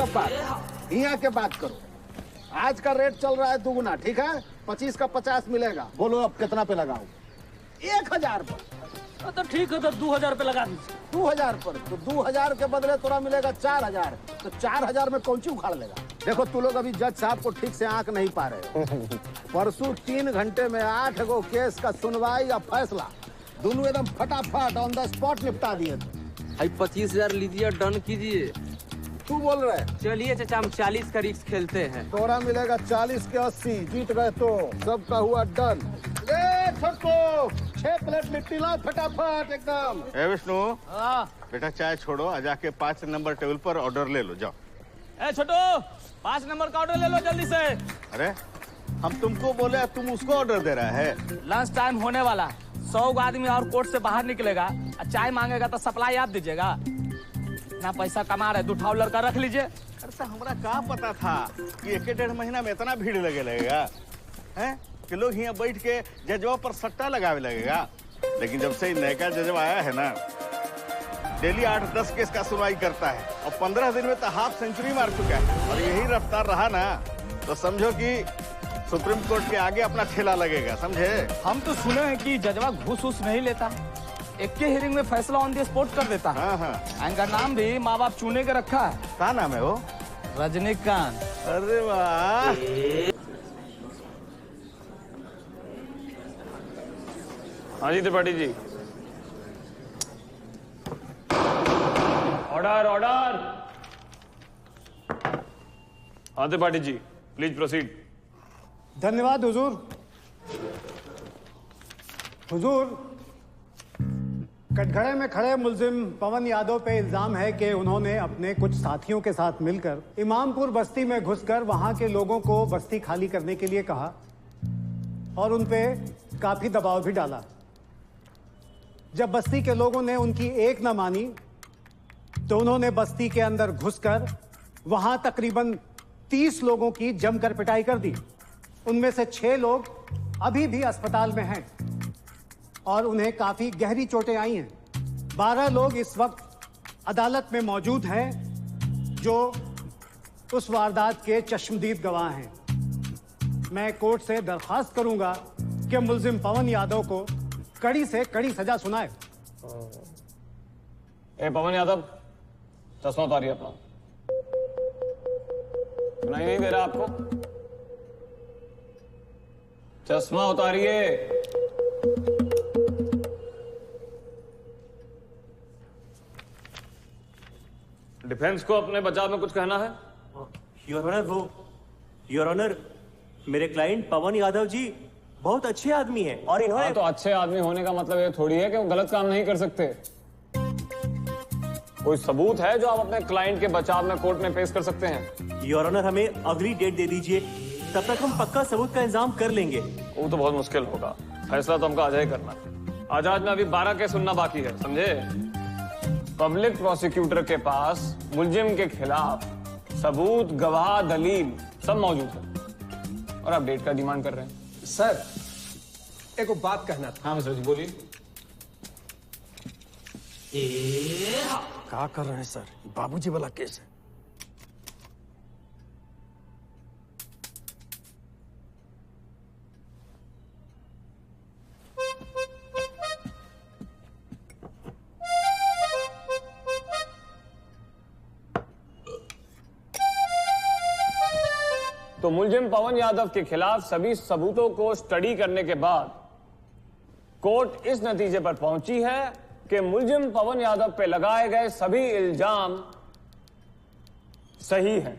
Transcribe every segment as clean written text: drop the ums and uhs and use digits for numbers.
सब बात यहाँ के बात करो। आज का रेट चल रहा है दुगुना, ठीक है? 25 का 50 मिलेगा। बोलो अब कितना पे लगाओ? 1000 पर। तो ठीक है, तो 2000 पे लगा दीजिए। 2000 पर? तो 2000 के बदले तोरा मिलेगा 4000। तो 4000 में कौन सी उखाड़ लेगा? देखो तू लोग अभी जज साहब को ठीक से आंक नहीं पा रहे हो। परसों 3 घंटे में 8 गो केस का सुनवाई या फैसला दोनों एकदम फटाफट ऑन द स्पॉट निपटा दिए थे। 25,000 लीजिए, डन कीजिए। तू बोल रहे? चलिए चाचा, हम 40 का रिस्क खेलते हैं। तोरा मिलेगा 40 के 80। जीत गए तो सबका हुआ डन। ए छोटको, 6 प्लेट लिट्टी लाओ फटाफट एकदम। ए विष्णु, बेटा चाय छोड़ो, आ जाके 5 नंबर टेबल पर ऑर्डर ले लो, जाओ। ए छोटू, 5 नंबर का ऑर्डर ले लो जल्दी से। अरे हम तुमको बोले, तुम उसको ऑर्डर दे रहा है? लंच टाइम होने वाला, 100 आदमी और कोर्ट से बाहर निकलेगा, चाय मांगेगा तो सप्लाई आप दीजिएगा। इतना पैसा कमा रहे, दूठाव लड़का रख लीजिए। अरे तो हमरा क्या पता था कि 1-1.5 महीना में इतना भीड़ लगेगा हैं कि लोग यहाँ बैठ के जजवा पर सट्टा लगावे लगेगा। लेकिन जब से नया जजवा आया है ना, डेली 8-10 केस का सुनवाई करता है और 15 दिन में तो हाफ सेंचुरी मार चुका है। और यही रफ्तार रहा ना तो समझो कि सुप्रीम कोर्ट के आगे अपना ठेला लगेगा, समझे? हम तो सुने हैं कि जजवा घूस नहीं लेता, एक के हियरिंग में फैसला ऑन द स्पॉट कर देता है। हाँ। इनका नाम भी माँ बाप चुने के रखा है। क्या नाम है वो? रजनीकांत। अरे वाह। हाँ जी त्रिपाठी जी। Order order. हाँ त्रिपाठी जी, प्लीज प्रोसीड। धन्यवाद हुजूर। हुजूर, कटघरे में खड़े मुल्जिम पवन यादव पे इल्जाम है कि उन्होंने अपने कुछ साथियों के साथ मिलकर इमामपुर बस्ती में घुसकर वहां के लोगों को बस्ती खाली करने के लिए कहा और उन पे काफी दबाव भी डाला। जब बस्ती के लोगों ने उनकी एक न मानी तो उन्होंने बस्ती के अंदर घुसकर वहां तकरीबन 30 लोगों की जमकर पिटाई कर दी। उनमें से 6 लोग अभी भी अस्पताल में हैं और उन्हें काफी गहरी चोटें आई हैं। 12 लोग इस वक्त अदालत में मौजूद हैं जो उस वारदात के चश्मदीद गवाह हैं। मैं कोर्ट से दरखास्त करूंगा कि मुल्जिम पवन यादव को कड़ी से कड़ी सजा सुनाए। ए पवन यादव, चश्मा उतारिए अपना। सुनाई नहीं दे रहा आपको? चश्मा उतारिए। डिफेंस को अपने बचाव में कुछ कहना है? योर ऑनर, मेरे क्लाइंट पवन यादव जी बहुत अच्छे आदमी हैं और इन्होंने तो अच्छे आदमी होने का मतलब ये थोड़ी है कि वो गलत काम नहीं कर सकते। कोई सबूत है जो आप अपने क्लाइंट के बचाव में कोर्ट में पेश कर सकते हैं? योर ऑनर, हमें अगली डेट दे दीजिए, तब तक हम पक्का सबूत का इंतजाम कर लेंगे। वो तो बहुत मुश्किल होगा, फैसला तो हमको आज ही करना है। आजाद में अभी 12 केस सुनना बाकी है, समझे? पब्लिक प्रोसिक्यूटर के पास मुलजिम के खिलाफ सबूत, गवाह, दलील सब मौजूद है और आप डेट का डिमांड कर रहे हैं। सर, एक बात कहना था। हाँ मिश्रा जी बोलिए। क्या कर रहे हैं सर? बाबूजी वाला केस है। तो मुलजिम पवन यादव के खिलाफ सभी सबूतों को स्टडी करने के बाद कोर्ट इस नतीजे पर पहुंची है कि मुलजिम पवन यादव पे लगाए गए सभी इल्जाम सही हैं।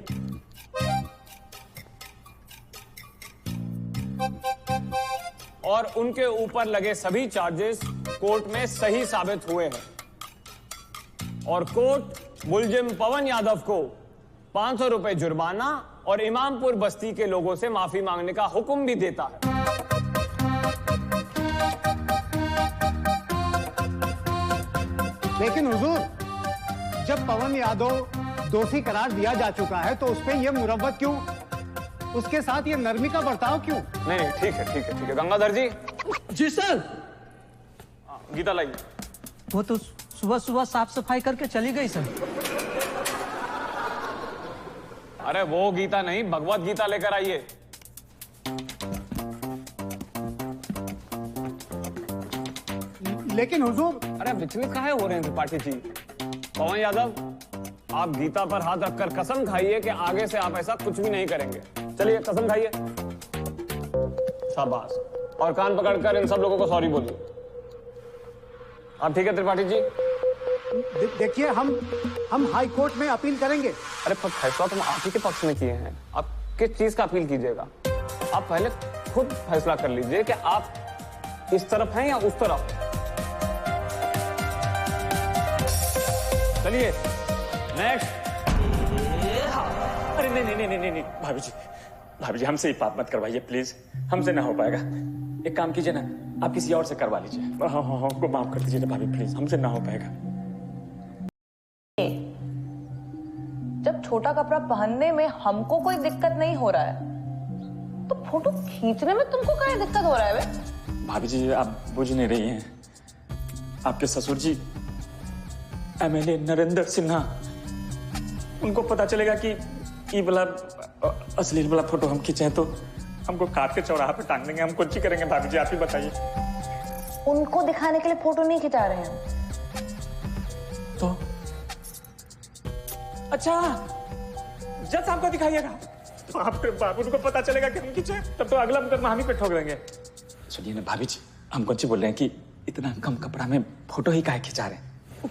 और उनके ऊपर लगे सभी चार्जेस कोर्ट में सही साबित हुए हैं और कोर्ट मुलजिम पवन यादव को 500 रुपए जुर्माना और इमामपुर बस्ती के लोगों से माफी मांगने का हुक्म भी देता है। लेकिन हुजूर, जब पवन यादव दोषी करार दिया जा चुका है तो उस पे ये मुरव्वत क्यों, उसके साथ ये नरमी का बर्ताव क्यों? नहीं ठीक है ठीक है ठीक है। गंगाधर जी। जी सर। गीता लाइए। वो तो सुबह सुबह साफ सफाई करके चली गई सर। अरे वो गीता नहीं, भगवत गीता लेकर आइए। लेकिन हुजूर, अरे विचलित काहे हो रहे हैं त्रिपाठी जी? पवन यादव, आप गीता पर हाथ रखकर कसम खाइए कि आगे से आप ऐसा कुछ भी नहीं करेंगे। चलिए कसम खाइए। शाबाश। और कान पकड़कर इन सब लोगों को सॉरी बोलिए। आप ठीक है त्रिपाठी जी? देखिए, हम हाई कोर्ट में अपील करेंगे। अरे पर फैसला तुम आप ही के पक्ष में किए हैं, आप किस चीज का अपील कीजिएगा? आप पहले खुद फैसला कर लीजिए कि आप इस तरफ हैं या उस तरफ। चलिए नेक्स्ट। अरे नहीं नहीं नहीं नहीं नहीं भाभी जी हमसे ही बात मत करवाइए प्लीज, हमसे ना हो पाएगा। एक काम कीजिए ना, आप किसी और से करवा लीजिए। हाँ हाँ को माफ कर दीजिए ना भाभी प्लीज, हमसे ना हो पाएगा। जब छोटा कपड़ा पहनने में हमको कोई दिक्कत नहीं हो रहा है तो फोटो खींचने में तुमको क्या दिक्कत हो रहा है बे? भाभी जी आप बुझ नहीं रही हैं, आपके ससुर जी एमएलए नरेंद्र सिन्हा, उनको पता चलेगा कि ये वाला अश्लील वाला फोटो हम खींचे हैं तो हमको काट के चौराहा पे टांग देंगे। हम कुछ ही करेंगे भाभी जी, आप ही बताइए। उनको दिखाने के लिए फोटो नहीं खिंचा रहे हैं तो अच्छा जज साहब को दिखाइएगा तो आपके बाबू को पता चलेगा कि हम खींचे, तब तो अगला मुकदमा हम ही पे ठोक देंगे। सुनिए ना भाभी जी, हम कौन सी बोल रहे हैं कि इतना कम कपड़ा में फोटो ही काहे खिंचा रहे हैं?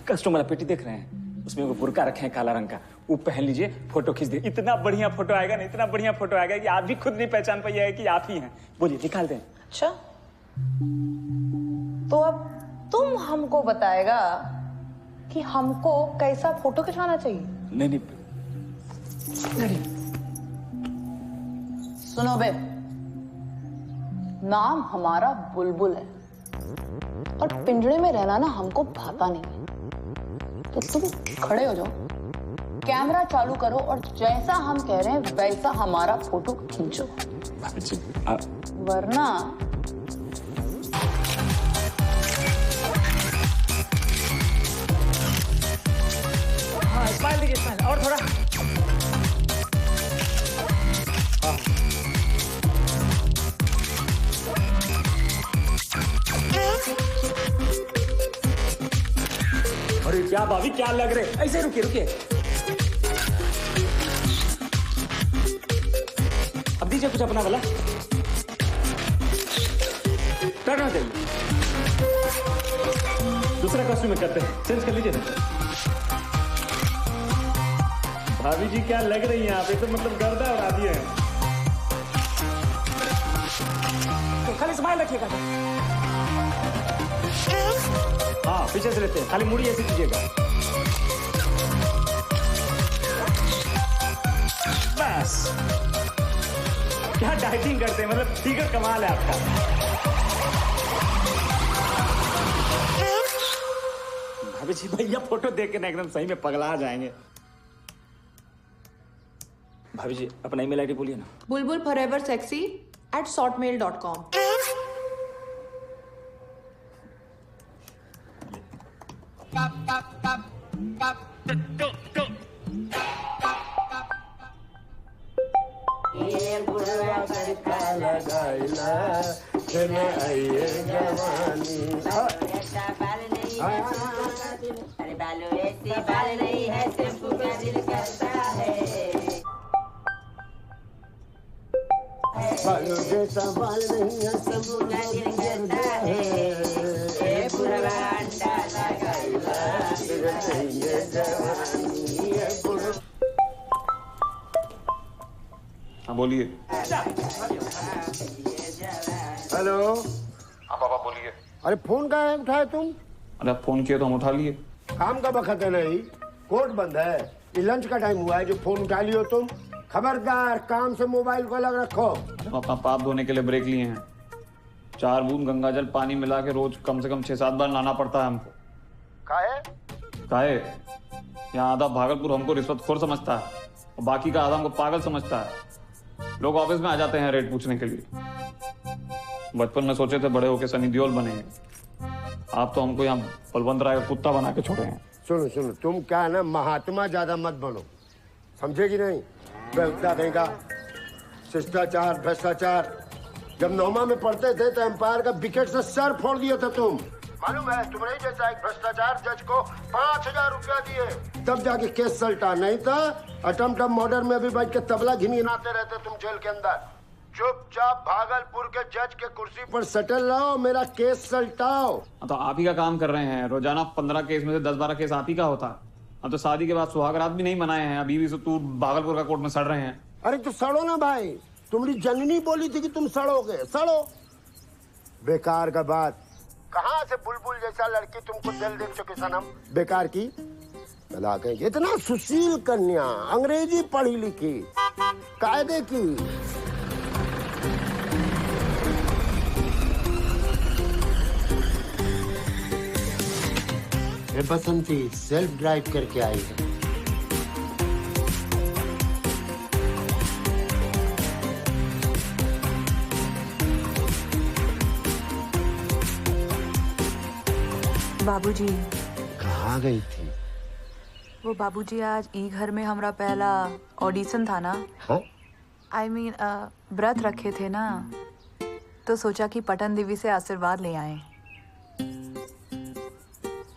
कस्टमर पेटी देख रहे हैं, उसमें वो बुर्का रखे हैं काला रंग का, वो पहन लीजिए, फोटो खींच दे। इतना बढ़िया फोटो आएगा ना, इतना बढ़िया फोटो आएगा कि आप भी खुद नहीं पहचान पाइएगा कि आप ही हैं। बोलिए निकाल दें। अच्छा, तो अब तुम हमको बताएगा कि हमको कैसा फोटो खिंचवाना चाहिए? नहीं। सुनो बे, नाम हमारा बुलबुल है और पिंजरे में रहना ना हमको भाता नहीं है। तो तुम खड़े हो जाओ, कैमरा चालू करो और जैसा हम कह रहे हैं वैसा हमारा फोटो खींचो, वरना हाँ स्माइल दीजिए, स्माइल और थोड़ा। अरे क्या भाभी क्या लग रहे, ऐसे रुकिए रुकिए। अब दीजिए कुछ अपना वाला, करना चाहिए। दूसरा कॉस्ट्यूम में करते हैं, चेंज कर लीजिए ना। भाभी जी क्या लग रही हैं आप, ये तो मतलब गर्दा उड़ा दिए हैं। तो खाली स्माइल रखिएगा। हाँ पीछे से लेते हैं, खाली मुड़ी ऐसे कीजिएगा। बस क्या डाइटिंग करते हैं, मतलब फिगर कमाल है आपका। भाभी जी भैया फोटो देख के ना एकदम सही में पगला जाएंगे। भाभी जी अपना ईमेल आईडी बोलिए ना। bulbulforeversexy@shortmail.com। हाँ बोलिए। हेलो। हाँ पापा बोलिए। अरे फोन का है उठाए तुम? अरे फोन किया तो हम उठा लिए। काम का वक्त है नहीं, कोर्ट बंद है, ये लंच का टाइम हुआ है जो फोन उठा लियो तुम। खबरदार काम से मोबाइल को अलग रखो। पापा पाप धोने के लिए ब्रेक लिए हैं, 4 बूंद गंगाजल पानी मिला के रोज कम से कम 6-7 बार नहाना पड़ता है हमको। काहे? यहाँ आधा भागलपुर हमको रिश्वतखोर समझता है और बाकी का आधा हमको पागल समझता है। लोग ऑफिस में आ जाते हैं रेट पूछने के लिए। बचपन में सोचे थे बड़े होके सनी देओल बनेंगे, आप तो हमको यहाँ बलवंत राय का कुत्ता बना के छोड़े हैं। सुनो सुनो, तुम क्या है ना, महात्मा ज्यादा मत बनो, समझे कि नहीं? बेवकूफा कहेगा। शिष्टाचार, भ्रष्टाचार। जब नौमा में पढ़ते थे तो एम्पायर का विकेट से सर फोड़ दिया था तुम। मालूम है, तुम्हारे जैसा एक भ्रष्टाचार जज को 5000 रुपया दिए, तब जाके केस सल्टा। नहीं था अटम मर्डर में भी बैठ के तबला घिनघिनाते रहते तुम जेल के अंदर। चुपचाप भागलपुर के जज के कुर्सी पर सेटल रहो, मेरा केस सल्टाओ। तो आप ही का काम कर रहे हैं। रोजाना 15 केस में से 10-12 केस आप ही का होता। अब तो शादी के बाद सुहागरात भी नहीं मनाए हैं, अभी भी तू भागलपुर का कोर्ट में सड़ रहे हैं। अरे तो सड़ो ना भाई, तुम्हारी जननी बोली थी कि तुम सड़ोगे, सड़ो। बेकार का बात। कहाँ से बुलबुल जैसा लड़की तुमको दिल दे चुके सनम, बेकार की। भला कहेंगे इतना सुशील कन्या, अंग्रेजी पढ़ी लिखी, कायदे की। ये बसंती सेल्फ ड्राइव करके आई है। बाबूजी कहाँ गई थी? वो बाबूजी आज ई घर में हमारा पहला ऑडिशन था ना। आई मीन व्रत रखे थे ना, तो सोचा कि पटन देवी से आशीर्वाद ले आए।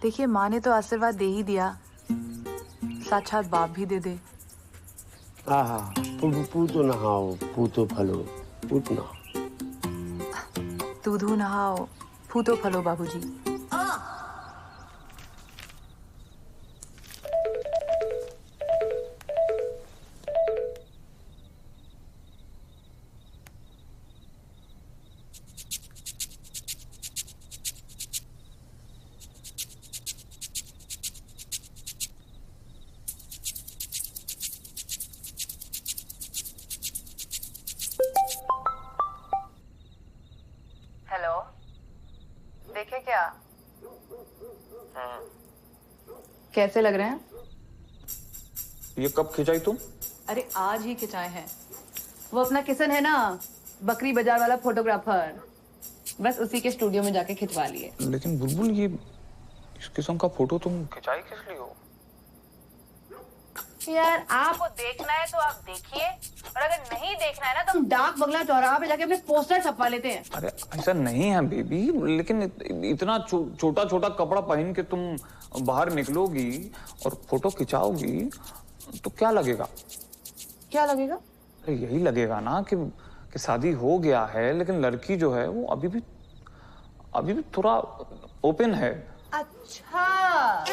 देखिए माँ ने तो आशीर्वाद दे ही दिया, साक्षात बाप भी दे दे। आहा, पूतो नहाओ, पूतो फलो, पूत नहाओ। दूधू नहाओ, फूतो फलो बाबूजी। हेलो, देखे क्या? कैसे लग रहे हैं? ये कब खिंचाई तुम? अरे आज ही खिंचाए हैं। वो अपना किशन है ना, बकरी बाजार वाला फोटोग्राफर, बस उसी के स्टूडियो में जाके खिंचवा लिए। लेकिन बुलबुल, ये इस किस्म का फोटो तुम खिंचाई किस लिए हो? यार आपको देखना है तो आप देखिए, और अगर नहीं देखना है ना तो हम डाक बंगला चौराहा पे जाके अपने पोस्टर छपवा लेते हैं। अरे ऐसा नहीं है बेबी, लेकिन इतना छोटा छोटा कपड़ा पहन के तुम बाहर निकलोगी और फोटो खिंचाओगी तो क्या लगेगा? क्या लगेगा? अरे यही लगेगा ना कि शादी हो गया है, लेकिन लड़की जो है वो अभी भी थोड़ा ओपन है। अच्छा,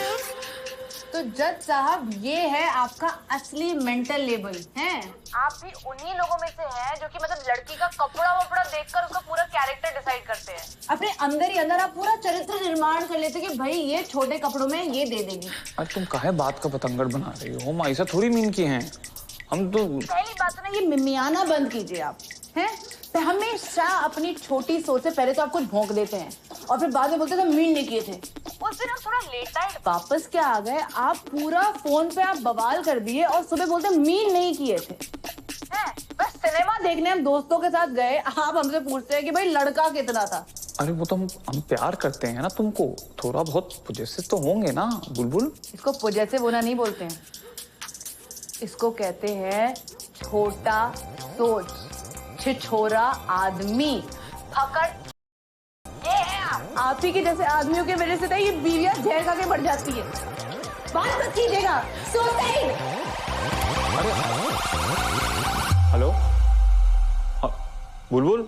तो जज साहब ये है आपका असली मेंटल लेवल है। आप भी उन्हीं लोगों में से हैं जो कि मतलब लड़की का कपड़ा वपड़ा देखकर उसका पूरा कैरेक्टर डिसाइड करते हैं। अपने अंदर ही अंदर आप पूरा चरित्र निर्माण कर लेते कि भाई ये छोटे कपड़ों में ये दे देगी। अरे तुम काहे बात का पतंगड़ बना रही हो? हम ऐसा थोड़ी मीन किए हैं। हम तो पहली बात है ना, ये मिमियाना बंद कीजिए आप, हैं? तो हमेशा अपनी छोटी सोच से पहले तो आप कुछ भौंक देते हैं और फिर बाद में बोलते थे मीन नहीं किए थे। उस दिन आप थोड़ा लेट नाइट वापस क्या आ गए, आप पूरा फोन पे आप बवाल कर दिए और सुबह बोलते मीन नहीं किए थे। हैं? बस सिनेमा देखने हम दोस्तों के साथ गए, आप हमसे पूछते हैं कि भाई लड़का कितना था। अरे वो तो हम प्यार करते हैं ना तुमको, थोड़ा बहुत पोजेसिव तो होंगे ना बुलबुल। इसको पोजेसिव होना नहीं बोलते हैं, इसको कहते हैं छोटा सोच, छिछोरा आदमी, फकड़। ये है आप ही के जैसे आदमियों की वजह से तो ये बीवियां जहर खा के बढ़ जाती है। बात मत कीजिएगा। सुसाइड। हेलो बुलबुल,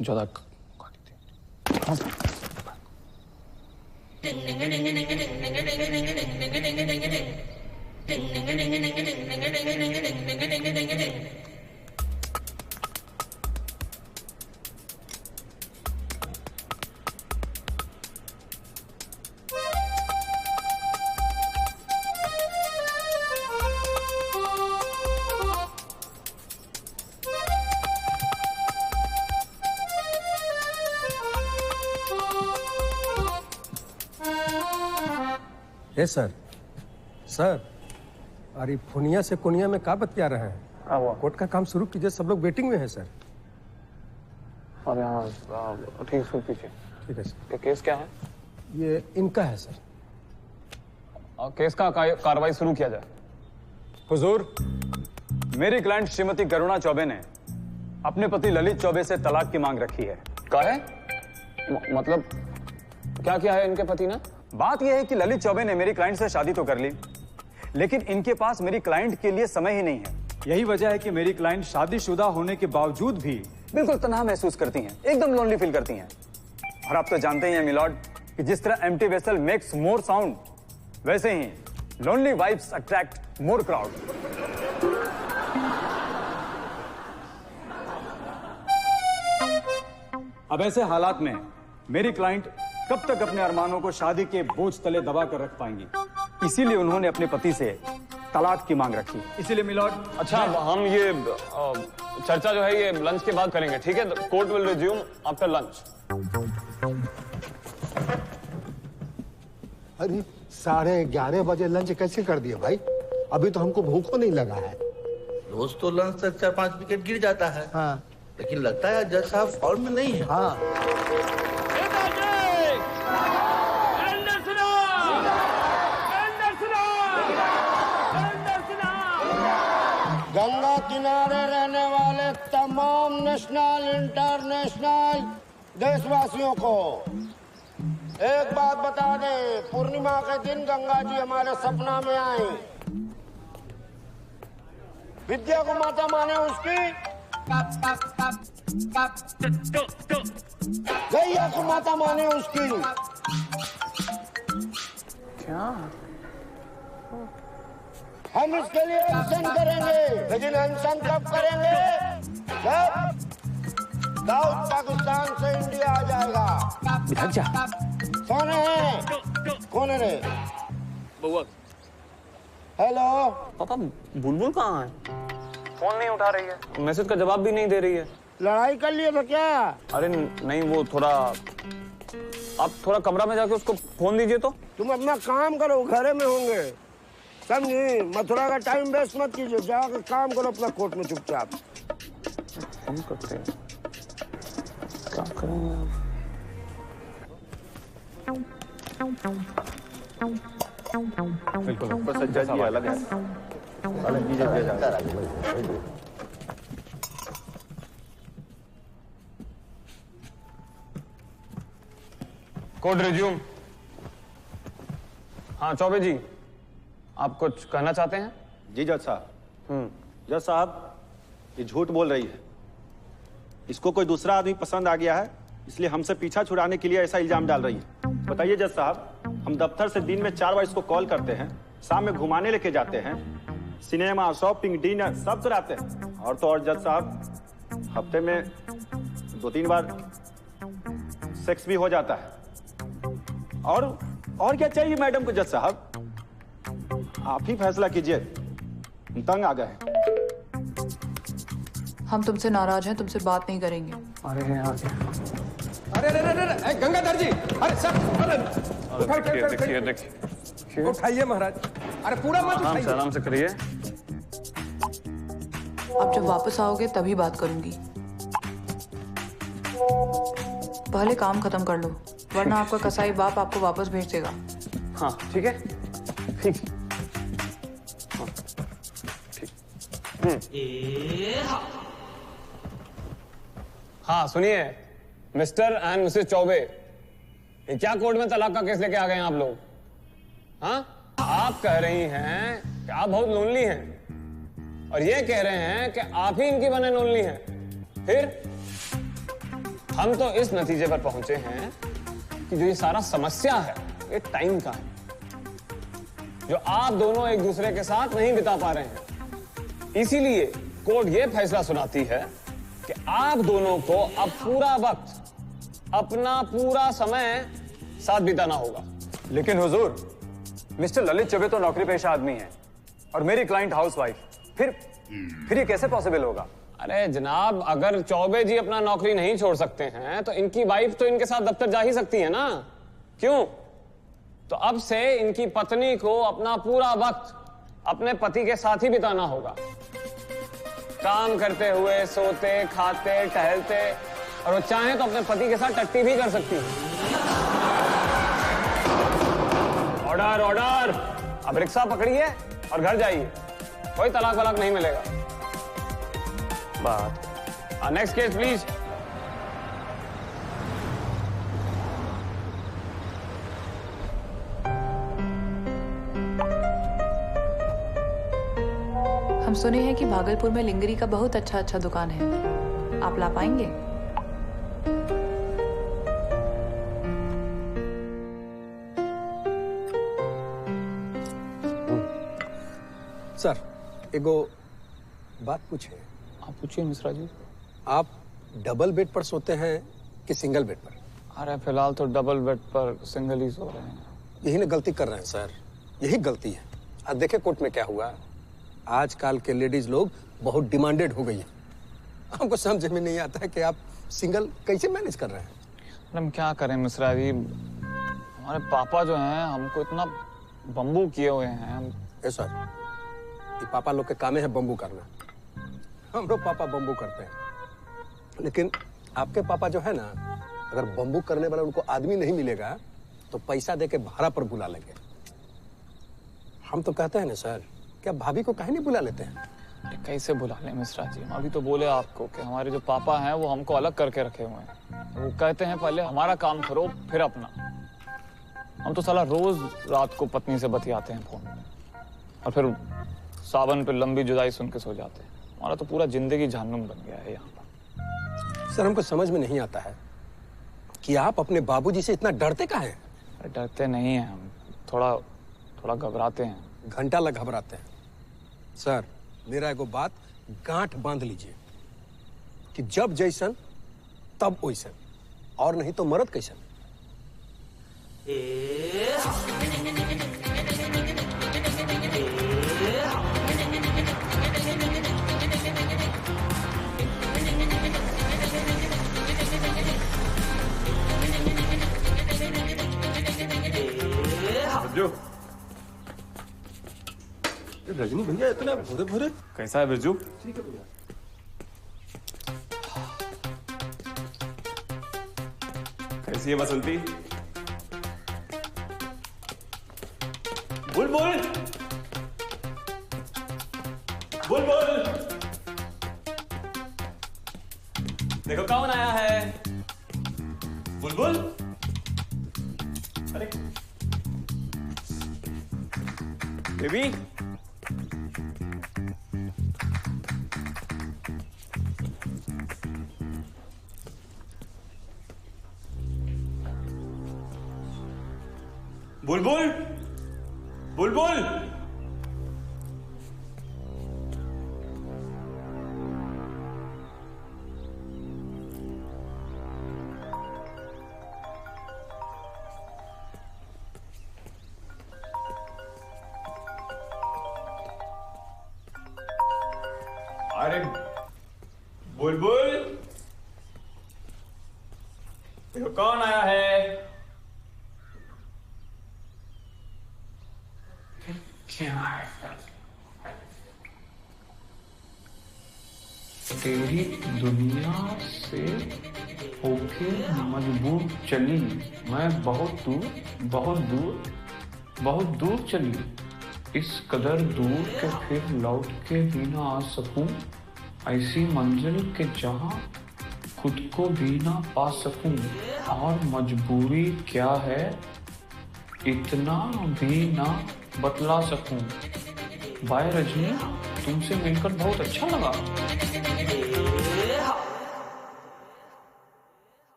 ज्यादा यस सर। सर, अरे फुनिया से कुनिया में का बतिया रहे हैं? कोर्ट का काम शुरू कीजिए, सब लोग वेटिंग में हैं सर। अरे हाँ ठीक है, पीछे। ठीक है सर। ये केस क्या है? ये इनका है सर। और केस का कार्रवाई शुरू किया जाए। हुजूर, मेरी क्लाइंट श्रीमती करुणा चौबे ने अपने पति ललित चौबे से तलाक की मांग रखी है। क्या है? मतलब क्या किया है इनके पति ने? बात यह है कि ललित चौबे ने मेरी क्लाइंट से शादी तो कर ली, लेकिन इनके पास मेरी क्लाइंट के लिए समय ही नहीं है। यही वजह है कि मेरी क्लाइंट शादीशुदा होने के बावजूद भी बिल्कुल तन्हा महसूस करती हैं, एकदम लोनली फील करती हैं। और आप तो जानते ही हैं मिलॉर्ड कि जिस तरह empty vessel makes more sound, वैसे ही lonely wives attract more crowd. अब ऐसे हालात में मेरी क्लाइंट कब तक अपने अरमानों को शादी के बोझ तले दबा कर रख पाएंगी, इसीलिए उन्होंने अपने पति से तलाक की मांग रखी। इसीलिए मिलॉर्ड, अच्छा हम ये चर्चा जो है ये लंच के बाद करेंगे, ठीक है? Court will resume after lunch. अरे 11:30 बजे लंच कैसे कर दिया भाई? अभी तो हमको भूख नहीं लगा है। रोज तो लंच तक 4-5 विकेट गिर जाता है। हाँ। लेकिन लगता है जज साहब फॉर्म में नहीं है। हाँ। गंगा किनारे रहने वाले तमाम नेशनल इंटरनेशनल देशवासियों को एक बात बता दें, पूर्णिमा के दिन गंगा जी हमारे सपना में आए। विद्या को माता माने उसकी, गैया को माता माने उसकी। क्या? हम इसके लिए अनशन करेंगे, लेकिन अनशन कब करेंगे? जब साउथ पाकिस्तान से इंडिया आ जाएगा। इधर जा। कौन है? कौन है रे? बउआ। हेलो पापा, बुलबुल कहाँ है? फोन नहीं उठा रही है, मैसेज का जवाब भी नहीं दे रही है। लड़ाई कर लिए तो क्या? अरे नहीं, वो थोड़ा, आप थोड़ा कमरा में जाके उसको फोन दीजिए तो। तुम अपना काम करो, घरे में होंगे, समझी? मथुरा का टाइम वेस्ट मत कीजिए, जाकर काम करो अपना कोर्ट में चुपचाप। हम करते हैं, क्या करेंगे? बिल्कुल, जज ही अलग है, अलग ही जज है। Court resume. हाँ चौबे जी, आप कुछ कहना चाहते हैं? जी जज साहब। जज साहब, ये झूठ बोल रही है। इसको कोई दूसरा आदमी पसंद आ गया है, इसलिए हमसे पीछा छुड़ाने के लिए ऐसा इल्जाम डाल रही है। बताइए जज साहब, हम दफ्तर से दिन में 4 बार इसको कॉल करते हैं, शाम में घुमाने लेके जाते हैं, सिनेमा, शॉपिंग, डिनर सब कराते हैं। और तो और जज साहब, हफ्ते में 2-3 बार सेक्स भी हो जाता है। और क्या चाहिए मैडम को? जज साहब आप ही फैसला कीजिए, हम तंग आ गए। हम तुमसे नाराज हैं, तुमसे बात नहीं करेंगे। अरे गंगाधर जी, अरे सर, देखिए उठाइए महाराज। अरे पूरा मत उठाइए, आराम से करिए। अब जब वापस आओगे तभी बात करूंगी, पहले काम खत्म कर लो, वरना आपका कसाई बाप आपको वापस भेज देगा। हाँ ठीक है, ठीक। हाँ सुनिए मिस्टर एंड मिसेस चौबे, ये क्या कोर्ट में तलाक का केस लेके आ गए हैं आप लोग? हाँ, आप कह रही हैं कि आप बहुत लोनली हैं, और ये कह रहे हैं कि आप ही इनकी बने लोनली हैं। फिर हम तो इस नतीजे पर पहुंचे हैं कि जो ये सारा समस्या है ये टाइम का है, जो आप दोनों एक दूसरे के साथ नहीं बिता पा रहे हैं। इसीलिए कोर्ट ये फैसला सुनाती है कि आप दोनों को अब पूरा वक्त, अपना पूरा समय साथ बिताना होगा। लेकिन हुजूर, मिस्टर ललित चौबे तो नौकरी पेशा आदमी है और मेरी क्लाइंट हाउसवाइफ, फिर ये कैसे पॉसिबल होगा? अरे जनाब, अगर चौबे जी अपना नौकरी नहीं छोड़ सकते हैं तो इनकी वाइफ तो इनके साथ दफ्तर जा ही सकती है ना, क्यों? तो अब से इनकी पत्नी को अपना पूरा वक्त अपने पति के साथ ही बिताना होगा, काम करते हुए, सोते, खाते, टहलते, और वो चाहे तो अपने पति के साथ टट्टी भी कर सकती है। ऑर्डर ऑर्डर, अब रिक्शा पकड़िए और घर जाइए, कोई तलाक वलाक नहीं मिलेगा। बात नेक्स्ट केस प्लीज। हम सुने हैं कि भागलपुर में लिंगरी का बहुत अच्छा दुकान है, आप ला पाएंगे? सर एगो बात पूछे। आप पूछिए मिश्रा जी। आप डबल बेड पर सोते हैं कि सिंगल बेड पर? अरे फिलहाल तो डबल बेड पर सिंगल ही सो रहे हैं। यही ना गलती कर रहे हैं सर, यही गलती है। आज देखे कोर्ट में क्या हुआ। आजकल के लेडीज लोग बहुत डिमांडेड हो गई है। हमको समझ में नहीं आता है कि आप सिंगल कैसे मैनेज कर रहे हैं। हम क्या करें मिश्रा जी, हमारे पापा जो हैं हमको इतना बम्बू किए हुए हैं। ए सर, ये पापा लोग के कामे है बम्बू करना। हम लोग पापा बम्बू करते हैं, लेकिन आपके पापा जो है ना, अगर बम्बू करने वाला उनको आदमी नहीं मिलेगा तो पैसा दे के भाड़ा पर बुला लेंगे। हम तो कहते हैं ना सर, क्या भाभी को कहीं नहीं बुला लेते हैं? अरे कैसे बुला लें मिश्रा जी, हम अभी तो बोले आपको कि हमारे जो पापा हैं वो हमको अलग करके रखे हुए हैं। वो कहते हैं पहले हमारा काम करो फिर अपना। हम तो साला रोज रात को पत्नी से बतियाते हैं फोन में और फिर सावन पे लंबी जुदाई सुन के सो जाते हैं। हमारा तो पूरा जिंदगी जहन्नुम बन गया है यहाँ पर। सर हमको समझ में नहीं आता है कि आप अपने बाबूजी से इतना डरते काहे हैं? डरते नहीं हैं हम, थोड़ा घबराते हैं। घंटा लग घबराते हैं। सर मेरा एगो बात गांठ बांध लीजिए कि जब जैसन तब वैसन, और नहीं तो मरद कैसन। रजनी भैया इतना भोरे भोरे कैसा है बिरजू? ठीक है भैया। कैसी है बसंती? बुलबुल बुलबुल देखो कौन आया है। बुलबुल, अरे बेबी, बुलबुल बुलबुल अरे बुलबुल देखो कौन आया है। तेरी दुनिया से होके मजबूर चली मैं बहुत दूर चली, इस कदर दूर के फिर लौट के भी ना आ सकूं, ऐसी मंजिल के जहां खुद को भी ना पा सकूं, और मजबूरी क्या है इतना भी ना बतला सकूं। बाय रजनी, तुमसे मिलकर बहुत अच्छा लगा।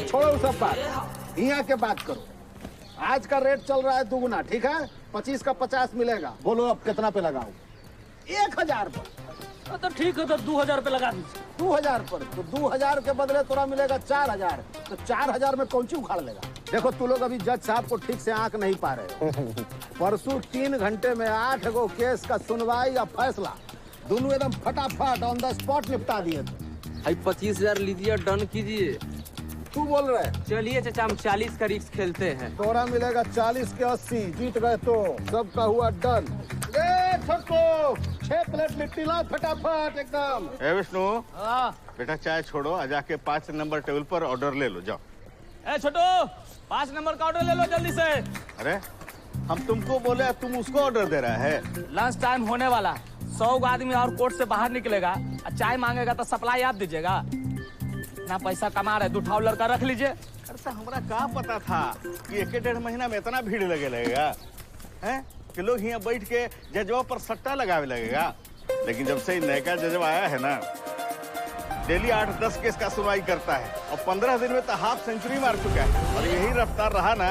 छोड़ो सब बात, यहाँ के बात करो। आज का रेट चल रहा है दुगुना, ठीक है? 25 का 50 मिलेगा। बोलो अब कितना पे लगाऊं? 1000 पर। तो ठीक है, तो 2000 पे लगा दीजिए। 2000 पर? तो 2000 के बदले तोरा मिलेगा 4000। तो 4000 में कौन सी उखाड़ लेगा? देखो तू लोग अभी जज साहब को ठीक से आंक नहीं पा रहे हो। परसों 3 घंटे में 8 गो केस का सुनवाई या फैसला दोनों एकदम फटाफट ऑन द स्पॉट निपटा दिए थे। 25,000 लीजिए, डन कीजिए। तू बोल रहे है? चलिए चाचा, हम 40 का रिक्स खेलते हैं। तोरा मिलेगा 40 के 80, जीत गए तो सबका हुआ डन। ए छोटको 6 प्लेट लिट्टी लाओ फटाफट एकदम। ए विष्णु, बेटा चाय छोड़ो, आ जाके 5 नंबर टेबल पर ऑर्डर ले लो, जाओ। ए छोटू, 5 नंबर का ऑर्डर ले लो जल्दी से। अरे हम तुमको बोले, तुम उसको ऑर्डर दे रहा है। लंच टाइम होने वाला, 100 आदमी और कोर्ट से बाहर निकलेगा, चाय मांगेगा तो सप्लाई आप दीजिएगा। ना पैसा कमा रहे, दूठाओ लड़का रख लीजिए। अरे तो हमरा क्या पता था कि 1-1.5 महीना में इतना भीड़ लगेगा, हैं? कि लोग यहाँ बैठ के जजवा पर सट्टा लगावे लगेगा। लेकिन जब से नया जजवा आया है ना, डेली 8-10 केस का सुनवाई करता है और 15 दिन में तो हाफ सेंचुरी मार चुका है। और यही रफ्तार रहा ना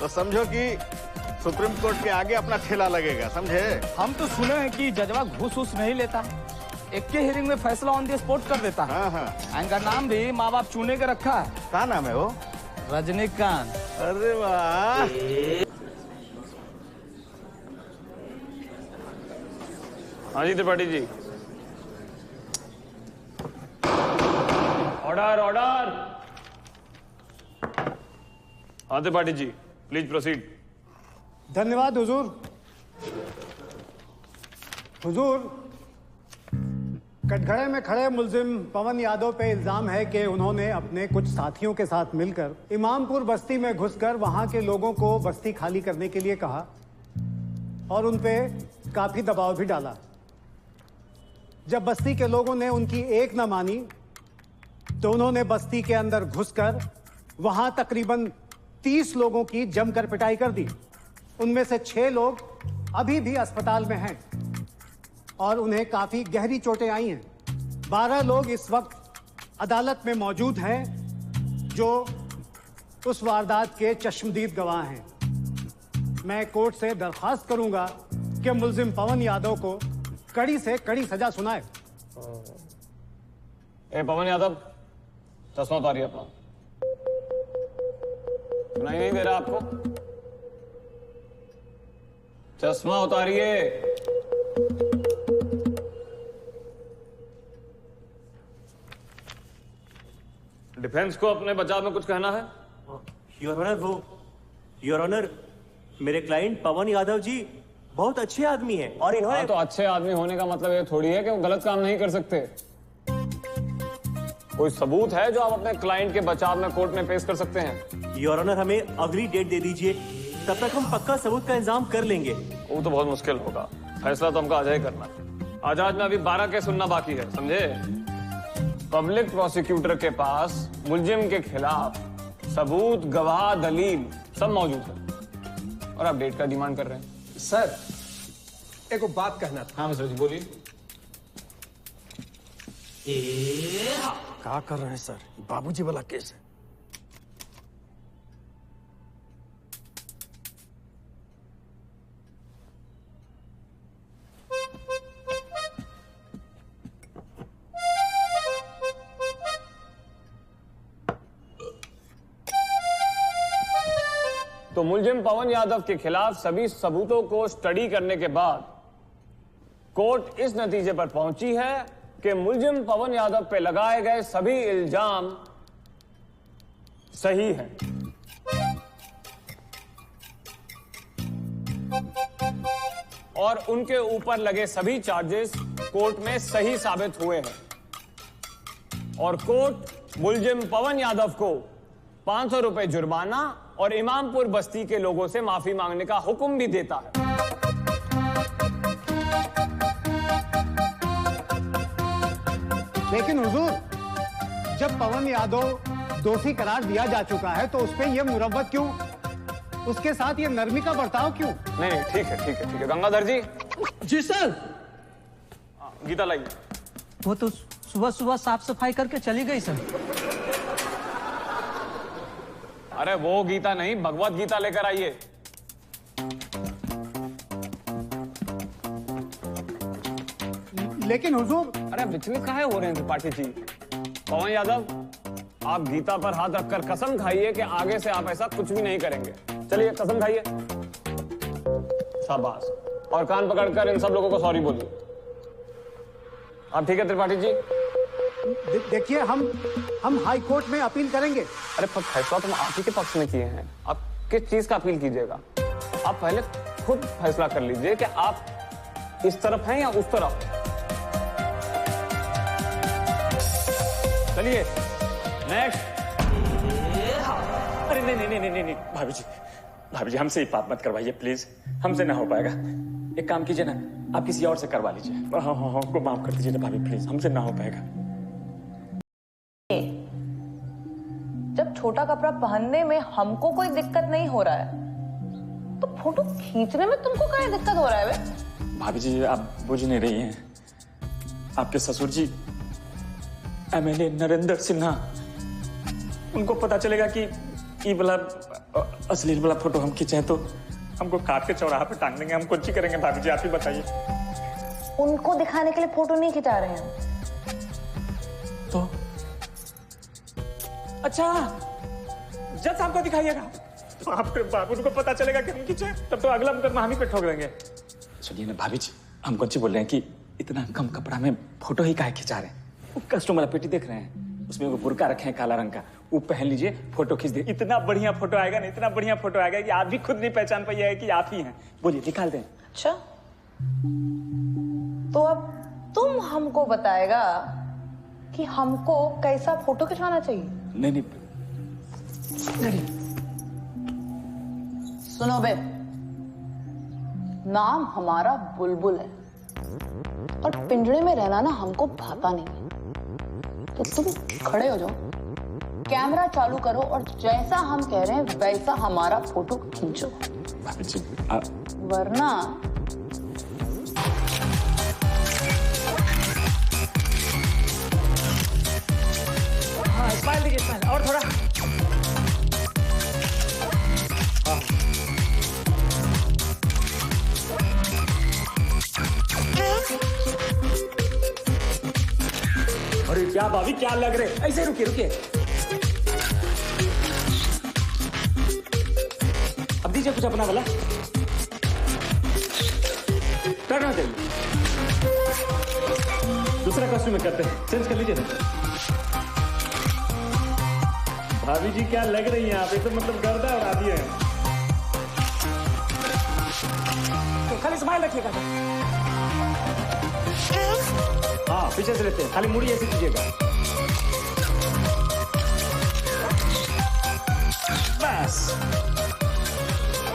तो समझो कि सुप्रीम कोर्ट के आगे अपना ठेला लगेगा, समझे? हम तो सुने हैं कि जजवा घूस नहीं लेता, एक के हियरिंग में फैसला ऑन द स्पॉट कर देता है। हाँ। इनका नाम भी माँ बाप चुने के रखा है। क्या नाम है वो? रजनीकांत। अरे वाह। हाँ जी त्रिपाठी जी। Order order. हाँ त्रिपाठी जी, प्लीज प्रोसीड। धन्यवाद हुजूर। हुजूर, कटघरे में खड़े मुल्जिम पवन यादव पे इल्जाम है कि उन्होंने अपने कुछ साथियों के साथ मिलकर इमामपुर बस्ती में घुसकर वहां के लोगों को बस्ती खाली करने के लिए कहा और उन पे काफी दबाव भी डाला। जब बस्ती के लोगों ने उनकी एक न मानी तो उन्होंने बस्ती के अंदर घुसकर वहां तकरीबन 30 लोगों की जमकर पिटाई कर दी। उनमें से 6 लोग अभी भी अस्पताल में हैं और उन्हें काफी गहरी चोटें आई हैं। 12 लोग इस वक्त अदालत में मौजूद हैं जो उस वारदात के चश्मदीद गवाह हैं। मैं कोर्ट से दरखास्त करूंगा कि मुल्जिम पवन यादव को कड़ी से कड़ी सजा सुनाए। ए पवन यादव, चश्मा उतारिए अपना। सुनाई नहीं दे रहा आपको? चश्मा उतारिए। डिफेंस को अपने बचाव में कुछ कहना है? योर ऑनर, मेरे क्लाइंट पवन यादव जी बहुत अच्छे आदमी हैं और इन्होंने हाँ, तो अच्छे आदमी होने का मतलब ये थोड़ी है कि वो गलत काम नहीं कर सकते। कोई सबूत है जो आप अपने क्लाइंट के बचाव में कोर्ट में पेश कर सकते हैं? योर ऑनर, हमें अगली डेट दे दीजिए, तब तक हम पक्का सबूत का इंतजाम कर लेंगे। वो तो बहुत मुश्किल होगा, फैसला तो हमको आज ही करना है। आजाद में अभी 12 केस सुनना बाकी है, समझे? पब्लिक प्रोसिक्यूटर के पास मुलजिम के खिलाफ सबूत, गवाह, दलील सब मौजूद है और आप डेट का डिमांड कर रहे हैं। सर, एक बात कहना था। हाँ मिश्रा जी बोलिए। क्या कर रहे हैं सर? बाबूजी वाला केस है। तो मुलजिम पवन यादव के खिलाफ सभी सबूतों को स्टडी करने के बाद कोर्ट इस नतीजे पर पहुंची है कि मुलजिम पवन यादव पे लगाए गए सभी इल्जाम सही हैं। और उनके ऊपर लगे सभी चार्जेस कोर्ट में सही साबित हुए हैं और कोर्ट मुलजिम पवन यादव को 500 रुपए जुर्माना और इमामपुर बस्ती के लोगों से माफी मांगने का हुक्म भी देता है। लेकिन हुजूर, जब पवन यादव दोषी करार दिया जा चुका है तो उस पे ये मुरव्वत क्यों, उसके साथ ये नरमी का बर्ताव क्यों? नहीं ठीक है ठीक है ठीक है। गंगाधर जी। जी सर। गीता लाइए। वो तो सुबह सुबह साफ सफाई करके चली गई सर। अरे वो गीता नहीं, भगवत गीता लेकर आइए। लेकिन हुजूर। अरे विचलित काहे हो रहे हैं त्रिपाठी जी? पवन यादव, आप गीता पर हाथ रखकर कसम खाइए कि आगे से आप ऐसा कुछ भी नहीं करेंगे। चलिए कसम खाइए। शाबाश। और कान पकड़कर इन सब लोगों को सॉरी बोलिए। आप ठीक है त्रिपाठी जी? देखिए, हम हाई कोर्ट में अपील करेंगे। अरे पर फैसला तुम आप ही के पक्ष में किए हैं, आप किस चीज का अपील कीजिएगा? आप पहले खुद फैसला कर लीजिए कि आप इस तरफ हैं या उस तरफ। चलिए नेक्स्ट। अरे नहीं नहीं नहीं नहीं नहीं भाभी जी हमसे ही बात मत करवाइए प्लीज, हमसे ना हो पाएगा। एक काम कीजिए ना, आप किसी और से करवा लीजिए। हाँ हमको माफ कर दीजिए ना भाभी प्लीज, हमसे ना हो पाएगा। जब छोटा कपड़ा पहनने में हमको कोई दिक्कत नहीं हो रहा है तो फोटो खींचने में तुमको क्या दिक्कत हो रहा है बे? भाभी जी आप बुझ नहीं रही हैं, आपके ससुर जी एमएलए नरेंद्र सिन्हा, उनको पता चलेगा कि ये वाला अश्लील वाला फोटो हम खींचे हैं तो हमको काट के चौराहा पे टांग देंगे। हम कुछ ही करेंगे भाभी जी, आप ही बताइए। उनको दिखाने के लिए फोटो नहीं खिंचा रहे हैं तो अच्छा जज साहब को दिखाइएगा तो आपके बाबू को पता चलेगा कि हम खींचे, तब तो अगला मुकदमा हम ही पे ठोक देंगे। सुनिए ना भाभी जी, हम कौन सी बोल रहे हैं कि इतना कम कपड़ा में फोटो ही काहे खिंचा रहे हैं? कस्टमर पेटी देख रहे हैं, उसमें वो बुर्का रखे हैं काला रंग का, वो पहन लीजिए, फोटो खींच दे। इतना बढ़िया फोटो आएगा ना, इतना बढ़िया फोटो आएगा कि आप भी खुद नहीं पहचान पाइएगा कि आप ही हैं। बोलिए निकाल दें। अच्छा तो अब तुम हमको बताएगा कि हमको कैसा फोटो खिंचवाना चाहिए? नहीं। सुनो बे, नाम हमारा बुलबुल है और पिंजड़े में रहना ना हमको भाता नहीं है। तो तुम खड़े हो जाओ, कैमरा चालू करो और जैसा हम कह रहे हैं वैसा हमारा फोटो खींचो, वरना हाँ स्माइल दीजिए, स्माइल और थोड़ा। अरे क्या भाभी क्या लग रहे, ऐसे रुकिए रुकिए। अब दीजिए कुछ अपना वाला, करना चाहिए। दूसरा कॉस्ट्यूम में करते हैं, चेंज कर लीजिए ना। भाभी जी क्या लग रही हैं आप, ये तो मतलब गर्दा उड़ा दिए हैं। तो खाली स्माइल रखिएगा। हाँ पीछे से लेते हैं, खाली मुड़ी ऐसे कीजिएगा। बस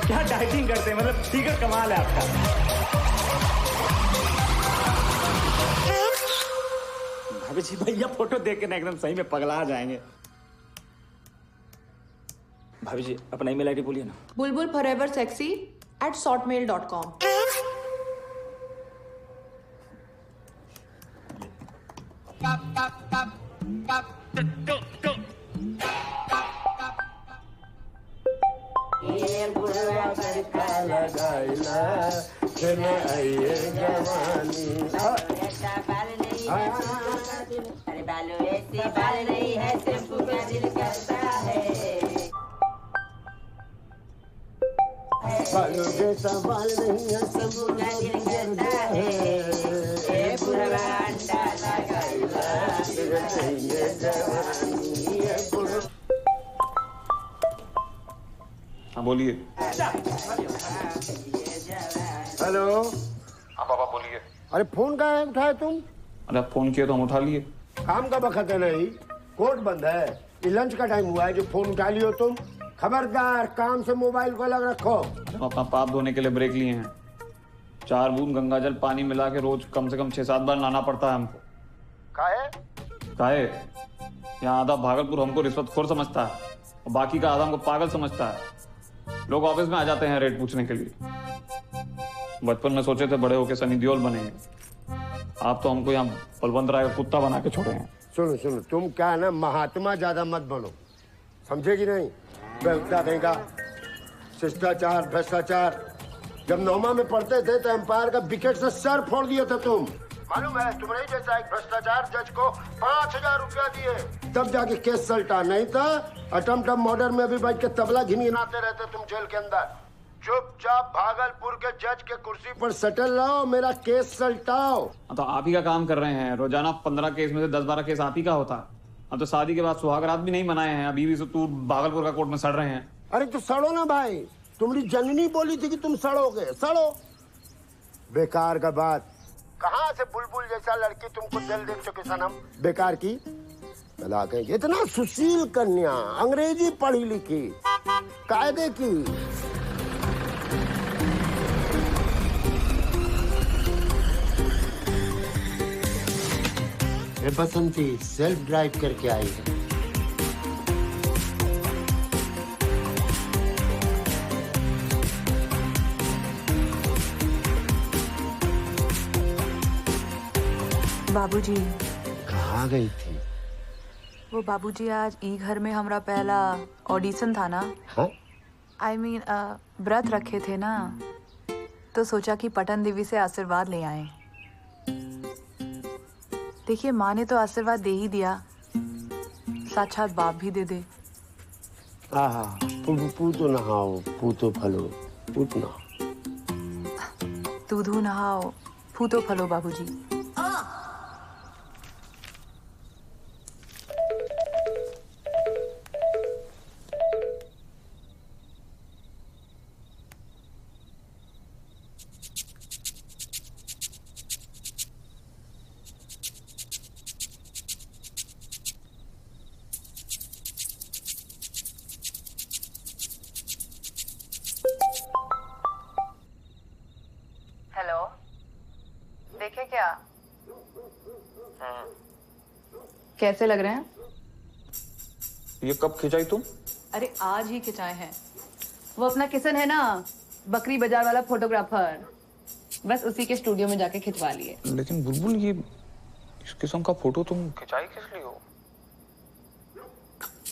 क्या डाइटिंग करते हैं, मतलब फिगर कमाल है आपका। भाभी जी भैया फोटो देख के ना एकदम सही में पगला जाएंगे। भाभी जी अपना ईमेल आईडी बोलिए ना। bulbulforeversexy@shortmail.com। बालों जैसा बाल नहीं है, शैम्पू का दिल करता है। ये बुढ़वा अंडा लगाइला, चाहिए जवानी है बुढ़वा। हाँ बोलिए। हेलो। हाँ पापा बोलिए। अरे फोन का है उठाए तुम? अरे फोन किया तो हम उठा लिए। काम का वक्त है नहीं, कोर्ट बंद है, ये लंच का टाइम हुआ है जो फोन उठा लियो तुम। खबरदार काम से मोबाइल को अलग रखो। अपना पाप धोने के लिए ब्रेक लिए हैं। 4 बूंद गंगाजल पानी मिला के रोज कम से कम 6-7 बार नहाना पड़ता है हमको। काहे? यहाँ आधा भागलपुर हमको रिश्वतखोर समझता है और बाकी का आधा हमको पागल समझता है। लोग ऑफिस में आ जाते हैं रेट पूछने के लिए। बचपन में सोचे थे बड़े होके सनी देओल बनेंगे, आप तो हमको यहाँ बलवंत राय का कुत्ता बना के छोड़े हैं। सुनो सुनो, तुम क्या है ना, महात्मा ज्यादा मत बनो, समझेगी नहीं? बेवकूफ कहेगा शिष्टाचार भ्रष्टाचार। जब नौमा में पढ़ते थे तो एम्पायर का विकेट से सर फोड़ दिया था तुम। मालूम है, तुम्हारे जैसा एक भ्रष्टाचार जज को 5,000 रुपया दिए, तब जाके केस सलटा। नहीं था अटम्प्ट ऑफ मर्डर में भी बैठ के तबला घिनघिनाते रहते तुम जेल के अंदर। चुपचाप भागलपुर के जज के कुर्सी पर सेटल रहो, मेरा केस सलटाओ। तो आप ही का काम कर रहे हैं, रोजाना 15 केस में से 10-12 केस आप ही का होता। अब तो शादी के बाद सुहागरात भी नहीं मनाए हैं, अभी भी तू भागलपुर का कोर्ट में सड़ रहे हैं। अरे तो सड़ो ना भाई, तुम्हारी जननी बोली थी कि तुम सड़ोगे, सड़ो। बेकार का बात, कहाँ से बुलबुल जैसा लड़की तुमको दिल दे चुके सनम, बेकार की बता के। इतना सुशील कन्या, अंग्रेजी पढ़ी लिखी, कायदे की। बसंती सेल्फ ड्राइव करके आई है। बाबूजी कहाँ गई थी? वो बाबूजी आज ई घर में हमारा पहला ऑडिशन था ना। आई मीन व्रत रखे थे ना, तो सोचा कि पटन देवी से आशीर्वाद ले आए। देखिए माँ ने तो आशीर्वाद दे ही दिया, साक्षात बाप भी दे दे। आहा, पूतो नहाओ, पूतो फलो, पूत नहाओ। दूधू नहाओ, फूतो फलो बाबूजी। हेलो, देखे क्या? कैसे लग रहे हैं? ये कब खिंचाई तुम? अरे आज ही खिंचाए हैं। वो अपना किशन है ना, बकरी बाजार वाला फोटोग्राफर, बस उसी के स्टूडियो में जाके खिंचवा लिए। लेकिन बुलबुल, ये इस किस्म का फोटो तुम खिंचाई किस लिए हो?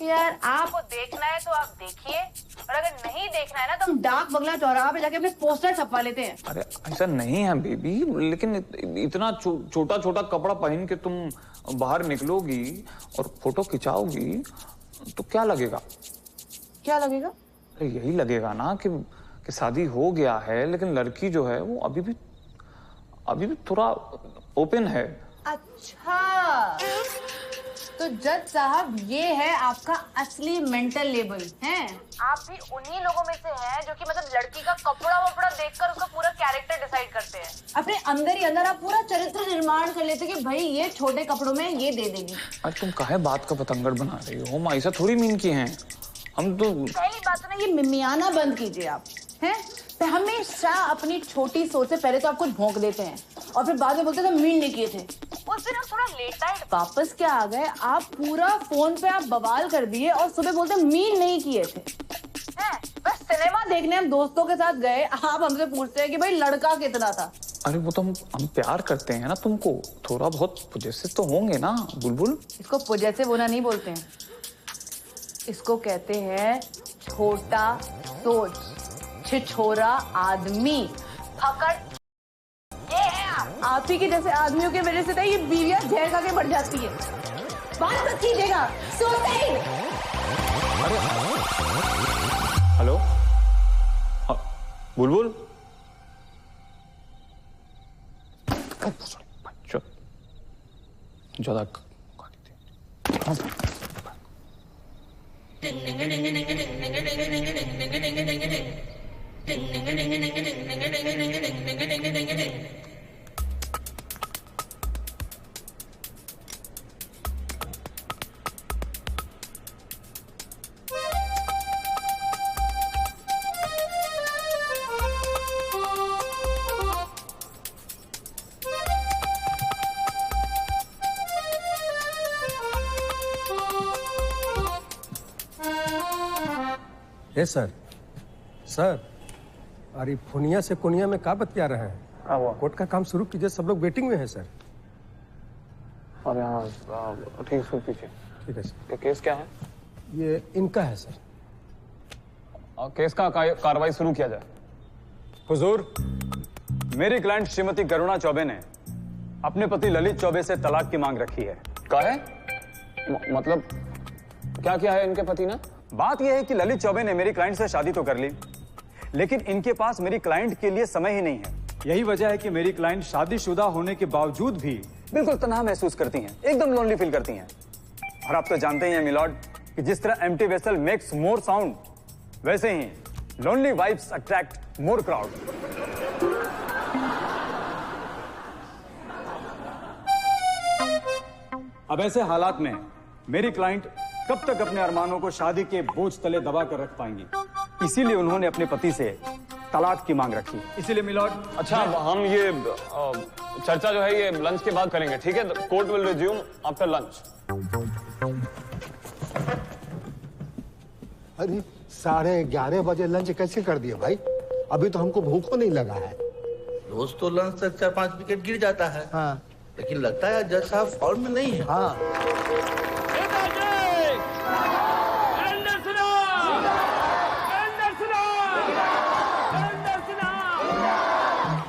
यार आपको देखना है तो आप देखिए, और अगर नहीं देखना है ना तो हम डाक बंगला चौराहा पे जाके अपने पोस्टर छपवा लेते हैं। अरे ऐसा नहीं है बेबी, लेकिन इतना छोटा छोटा कपड़ा पहन के तुम बाहर निकलोगी और फोटो खिंचाओगी तो क्या लगेगा? क्या लगेगा? अरे यही लगेगा ना कि शादी हो गया है, लेकिन लड़की जो है वो अभी भी थोड़ा ओपन है। अच्छा, तो जज साहब ये है आपका असली मेंटल लेवल है। आप भी उन्हीं लोगों में से हैं जो कि मतलब लड़की का कपड़ा वपड़ा देखकर उसका पूरा कैरेक्टर डिसाइड करते हैं। अपने अंदर ही अंदर आप पूरा चरित्र निर्माण कर लेते कि भाई ये छोटे कपड़ों में ये दे देगी। अरे तुम काहे बात का पतंगड़ बना रही हो? हम ऐसा थोड़ी मीन किए हैं हम तो। पहली बात तो ना ये मिमियाना बंद कीजिए आप, हैं? तो हमेशा अपनी छोटी सोच से पहले तो आप कुछ भौंक देते हैं और फिर बाद में बोलते थे मीन नहीं किए थे। उस दिन आप थोड़ा लेट नाइट वापस क्या आ गए, आप पूरा फोन पे आप बवाल कर दिए और सुबह बोलते मीन नहीं किए थे। हैं? बस सिनेमा देखने हम दोस्तों के साथ गए, आप हमसे पूछते हैं कि भाई लड़का कितना था। अरे वो तो हम प्यार करते हैं ना तुमको, थोड़ा बहुत पोजेसिव तो होंगे ना बुलबुल। इसको पोजेसिव होना नहीं बोलते हैं, इसको कहते हैं छोटा सोच, छिछोरा आदमी, फकड़। ये है आप ही के जैसे आदमियों की वजह से तो ये बीवियां जहर खा के बढ़ जाती है। बात मत कीजिएगा। सुसाइड। हेलो बुलबुल, ज्यादा यस सर। सर, अरे फोनिया से कोनिया में क्या बतिया रहे हैं? कोर्ट का काम शुरू कीजिए, सब लोग वेटिंग में हैं सर। अरे हाँ ठीक है, पीछे ठीक है सर। ये केस क्या है? ये इनका है सर। केस का कार्रवाई शुरू किया जाए। हुजूर, मेरी क्लाइंट श्रीमती करुणा चौबे ने अपने पति ललित चौबे से तलाक की मांग रखी है। क्या है? मतलब क्या किया है इनके पति ने? बात यह है कि ललित चौबे ने मेरी क्लाइंट से शादी तो कर ली, लेकिन इनके पास मेरी क्लाइंट के लिए समय ही नहीं है। यही वजह है कि मेरी क्लाइंट शादीशुदा होने के बावजूद भी बिल्कुल तन्हा महसूस करती हैं, एकदम लोनली फील करती हैं। और आप तो जानते ही हैं मिलॉर्ड कि जिस तरह empty vessel makes more sound, वैसे ही lonely wives attract more crowd. अब ऐसे हालात में मेरी क्लाइंट कब तक अपने अरमानों को शादी के बोझ तले दबा कर रख पाएंगी, इसीलिए उन्होंने अपने पति से तलाक की मांग रखी। इसीलिए मिलॉर्ड, अच्छा हम ये चर्चा जो है ये लंच के बाद करेंगे, ठीक है? Court will resume after lunch. अरे 11:30 बजे लंच कैसे कर दिया भाई? अभी तो हमको भूख नहीं लगा है। रोज तो लंच तक 4-5 विकेट गिर जाता है। हाँ। लेकिन लगता है जज साहब फॉर्म में नहीं है। हाँ।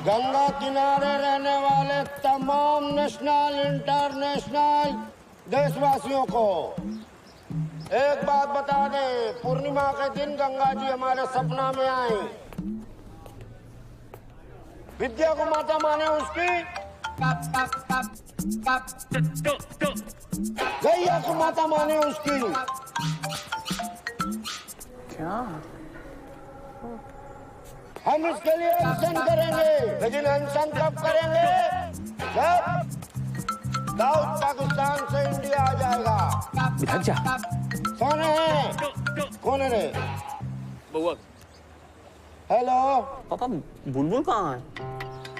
गंगा किनारे रहने वाले तमाम नेशनल इंटरनेशनल देशवासियों को एक बात बता दें, पूर्णिमा के दिन गंगा जी हमारे सपना में आए। विद्या को माता माने उसकी, गैया को माता माने उसकी। क्या? हम इसके लिए अनशन करेंगे, लेकिन अनशन कब करेंगे? जब साउथ पाकिस्तान से इंडिया आ जाएगा। इधर जा। कौन है? कौन है रे? बउआ। हेलो पापा, बुलबुल कहाँ है?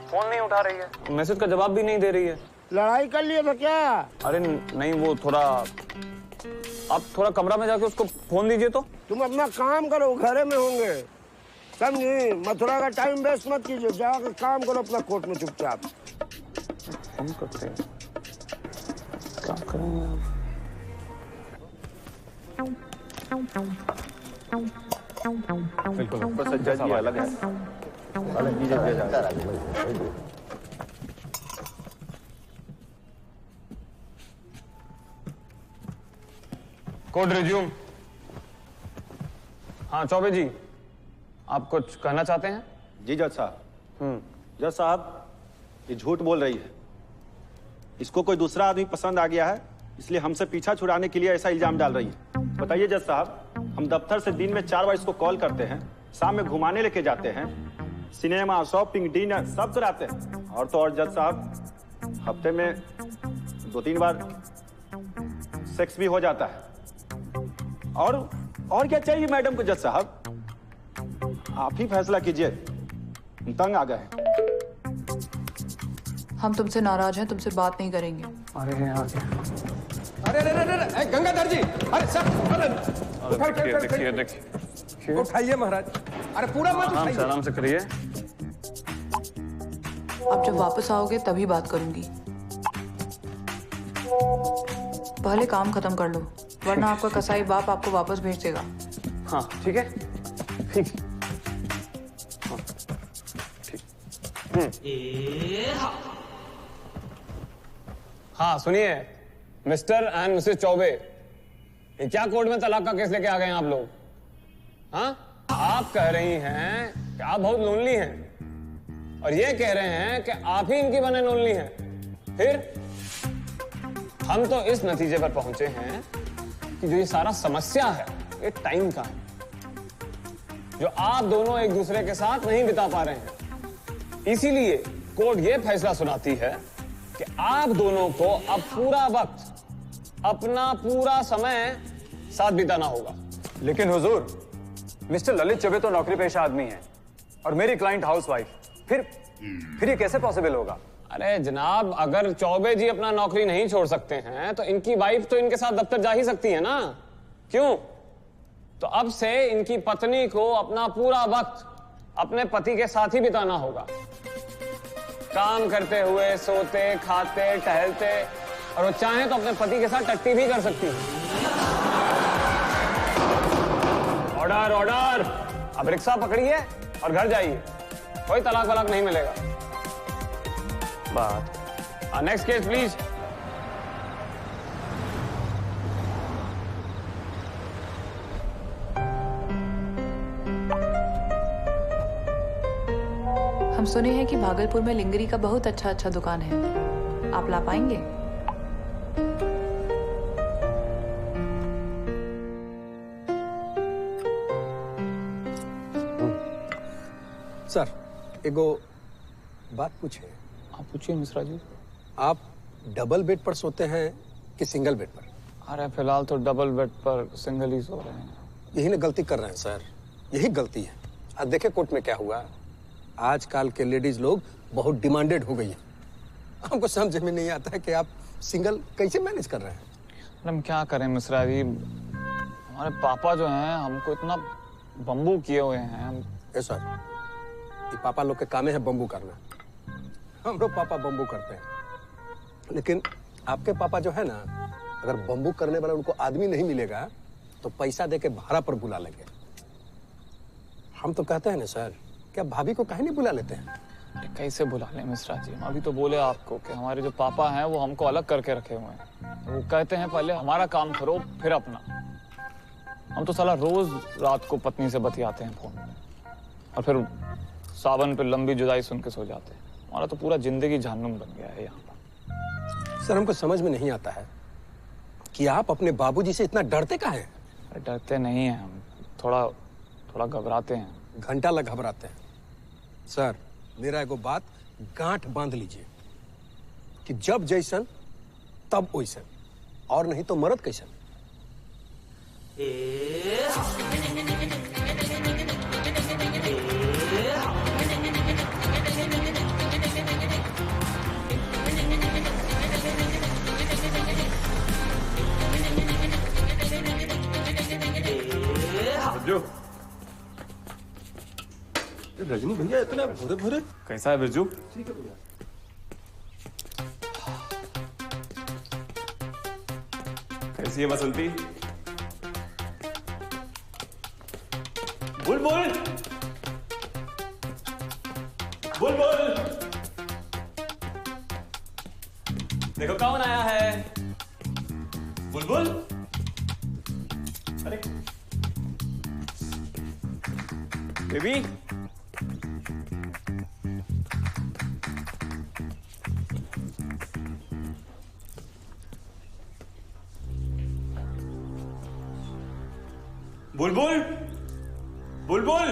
फोन नहीं उठा रही है, मैसेज का जवाब भी नहीं दे रही है। लड़ाई कर लिए तो क्या? अरे नहीं, वो थोड़ा, आप थोड़ा कमरा में जाके उसको फोन दीजिए तो। तुम अपना काम करो, घरे में होंगे, समझी? मथुरा का टाइम वेस्ट मत कीजिए, जाकर काम करो अपना कोर्ट में चुपचाप। हम करते हैं, क्या करेंगे? बिल्कुल, जज ही अलग है, अलग चीजें किया जाता है। Court resume. हाँ चौबे जी, आप कुछ कहना चाहते हैं? जी जज साहब। जज साहब, ये झूठ बोल रही है। इसको कोई दूसरा आदमी पसंद आ गया है, इसलिए हमसे पीछा छुड़ाने के लिए ऐसा इल्जाम डाल रही है। बताइए जज साहब, हम दफ्तर से दिन में 4 बार इसको कॉल करते हैं, शाम में घुमाने लेके जाते हैं, सिनेमा, शॉपिंग, डिनर सब कराते हैं। और तो और जज साहब, हफ्ते में 2-3 बार सेक्स भी हो जाता है। और क्या चाहिए मैडम को? जज साहब आप ही फैसला कीजिए, हम तंग आ गए। हम तुमसे नाराज हैं, तुमसे बात नहीं करेंगे। अरे गंगाधर जी, अरे सर, देखिए उठाइए महाराज। अरे पूरा मत उठाइए, आराम से करिए। अब जब वापस आओगे तभी बात करूंगी, पहले काम खत्म कर लो, वरना आपका कसाई बाप आपको वापस भेज देगा। हाँ ठीक है, ठीक। हाँ सुनिए मिस्टर एंड मिसेस चौबे, ये क्या कोर्ट में तलाक का केस लेके आ गए हैं आप लोग? हाँ, आप कह रही हैं कि आप बहुत लोनली हैं, और ये कह रहे हैं कि आप ही इनकी बने लोनली हैं। फिर हम तो इस नतीजे पर पहुंचे हैं कि जो ये सारा समस्या है ये टाइम का है, जो आप दोनों एक दूसरे के साथ नहीं बिता पा रहे हैं। इसीलिए कोर्ट ये फैसला सुनाती है कि आप दोनों को अब पूरा वक्त, अपना पूरा समय साथ बिताना होगा। लेकिन हुजूर, मिस्टर ललित चौबे तो नौकरी पेशा आदमी हैं और मेरी क्लाइंट हाउसवाइफ, फिर ये कैसे पॉसिबल होगा? अरे जनाब, अगर चौबे जी अपना नौकरी नहीं छोड़ सकते हैं तो इनकी वाइफ तो इनके साथ दफ्तर जा ही सकती है ना, क्यों? तो अब से इनकी पत्नी को अपना पूरा वक्त अपने पति के साथ ही बिताना होगा, काम करते हुए, सोते, खाते, टहलते, और वो चाहे तो अपने पति के साथ टट्टी भी कर सकती है। ऑर्डर ऑर्डर, अब रिक्शा पकड़िए और घर जाइए, कोई तलाक वलाक नहीं मिलेगा। बात नेक्स्ट केस प्लीज। हम सुने हैं कि भागलपुर में लिंगरी का बहुत अच्छा दुकान है, आप ला पाएंगे? सर एगो बात पूछे। आप पूछिए मिश्रा जी। आप डबल बेड पर सोते हैं कि सिंगल बेड पर? अरे फिलहाल तो डबल बेड पर सिंगल ही सो रहे हैं। यही ना गलती कर रहे हैं सर, यही गलती है। आज देखे कोर्ट में क्या हुआ। आजकल के लेडीज लोग बहुत डिमांडेड हो गई है। हमको समझ में नहीं आता है कि आप सिंगल कैसे मैनेज कर रहे हैं। हम क्या करें मिश्रा जी, हमारे पापा जो हैं हमको इतना बम्बू किए हुए हैं। ए सर, ये पापा लोग के कामे है बम्बू करना। हम लोग पापा बम्बू करते हैं, लेकिन आपके पापा जो है ना, अगर बम्बू करने वाला उनको आदमी नहीं मिलेगा तो पैसा देके भाड़ा पर बुला लेंगे। हम तो कहते हैं ना सर, क्या भाभी को कहीं नहीं बुला लेते हैं? अरे कैसे बुला लें मिश्रा जी, हम अभी तो बोले आपको कि हमारे जो पापा हैं वो हमको अलग करके रखे हुए हैं। वो कहते हैं पहले हमारा काम करो फिर अपना। हम तो साला रोज रात को पत्नी से बतियाते हैं फोन में और फिर सावन पे लंबी जुदाई सुन के सो जाते हैं। हमारा तो पूरा जिंदगी जहन्नुम बन गया है यहाँ पर। सर हमको समझ में नहीं आता है कि आप अपने बाबूजी से इतना डरते काहे हैं? डरते नहीं हैं हम, थोड़ा घबराते हैं। घंटा लग घबराते हैं। सर मेरा एगो बात गांठ बांध लीजिए कि जब जैसन तब वैसन, और नहीं तो मरद कैसन। रजनी भैया इतना भोरे भोरे कैसा है बिरजू? ठीक है भैया। कैसी है बसंती? बुलबुल बुलबुल देखो कौन आया है। बुलबुल, अरे बेबी, बुलबुल बुलबुल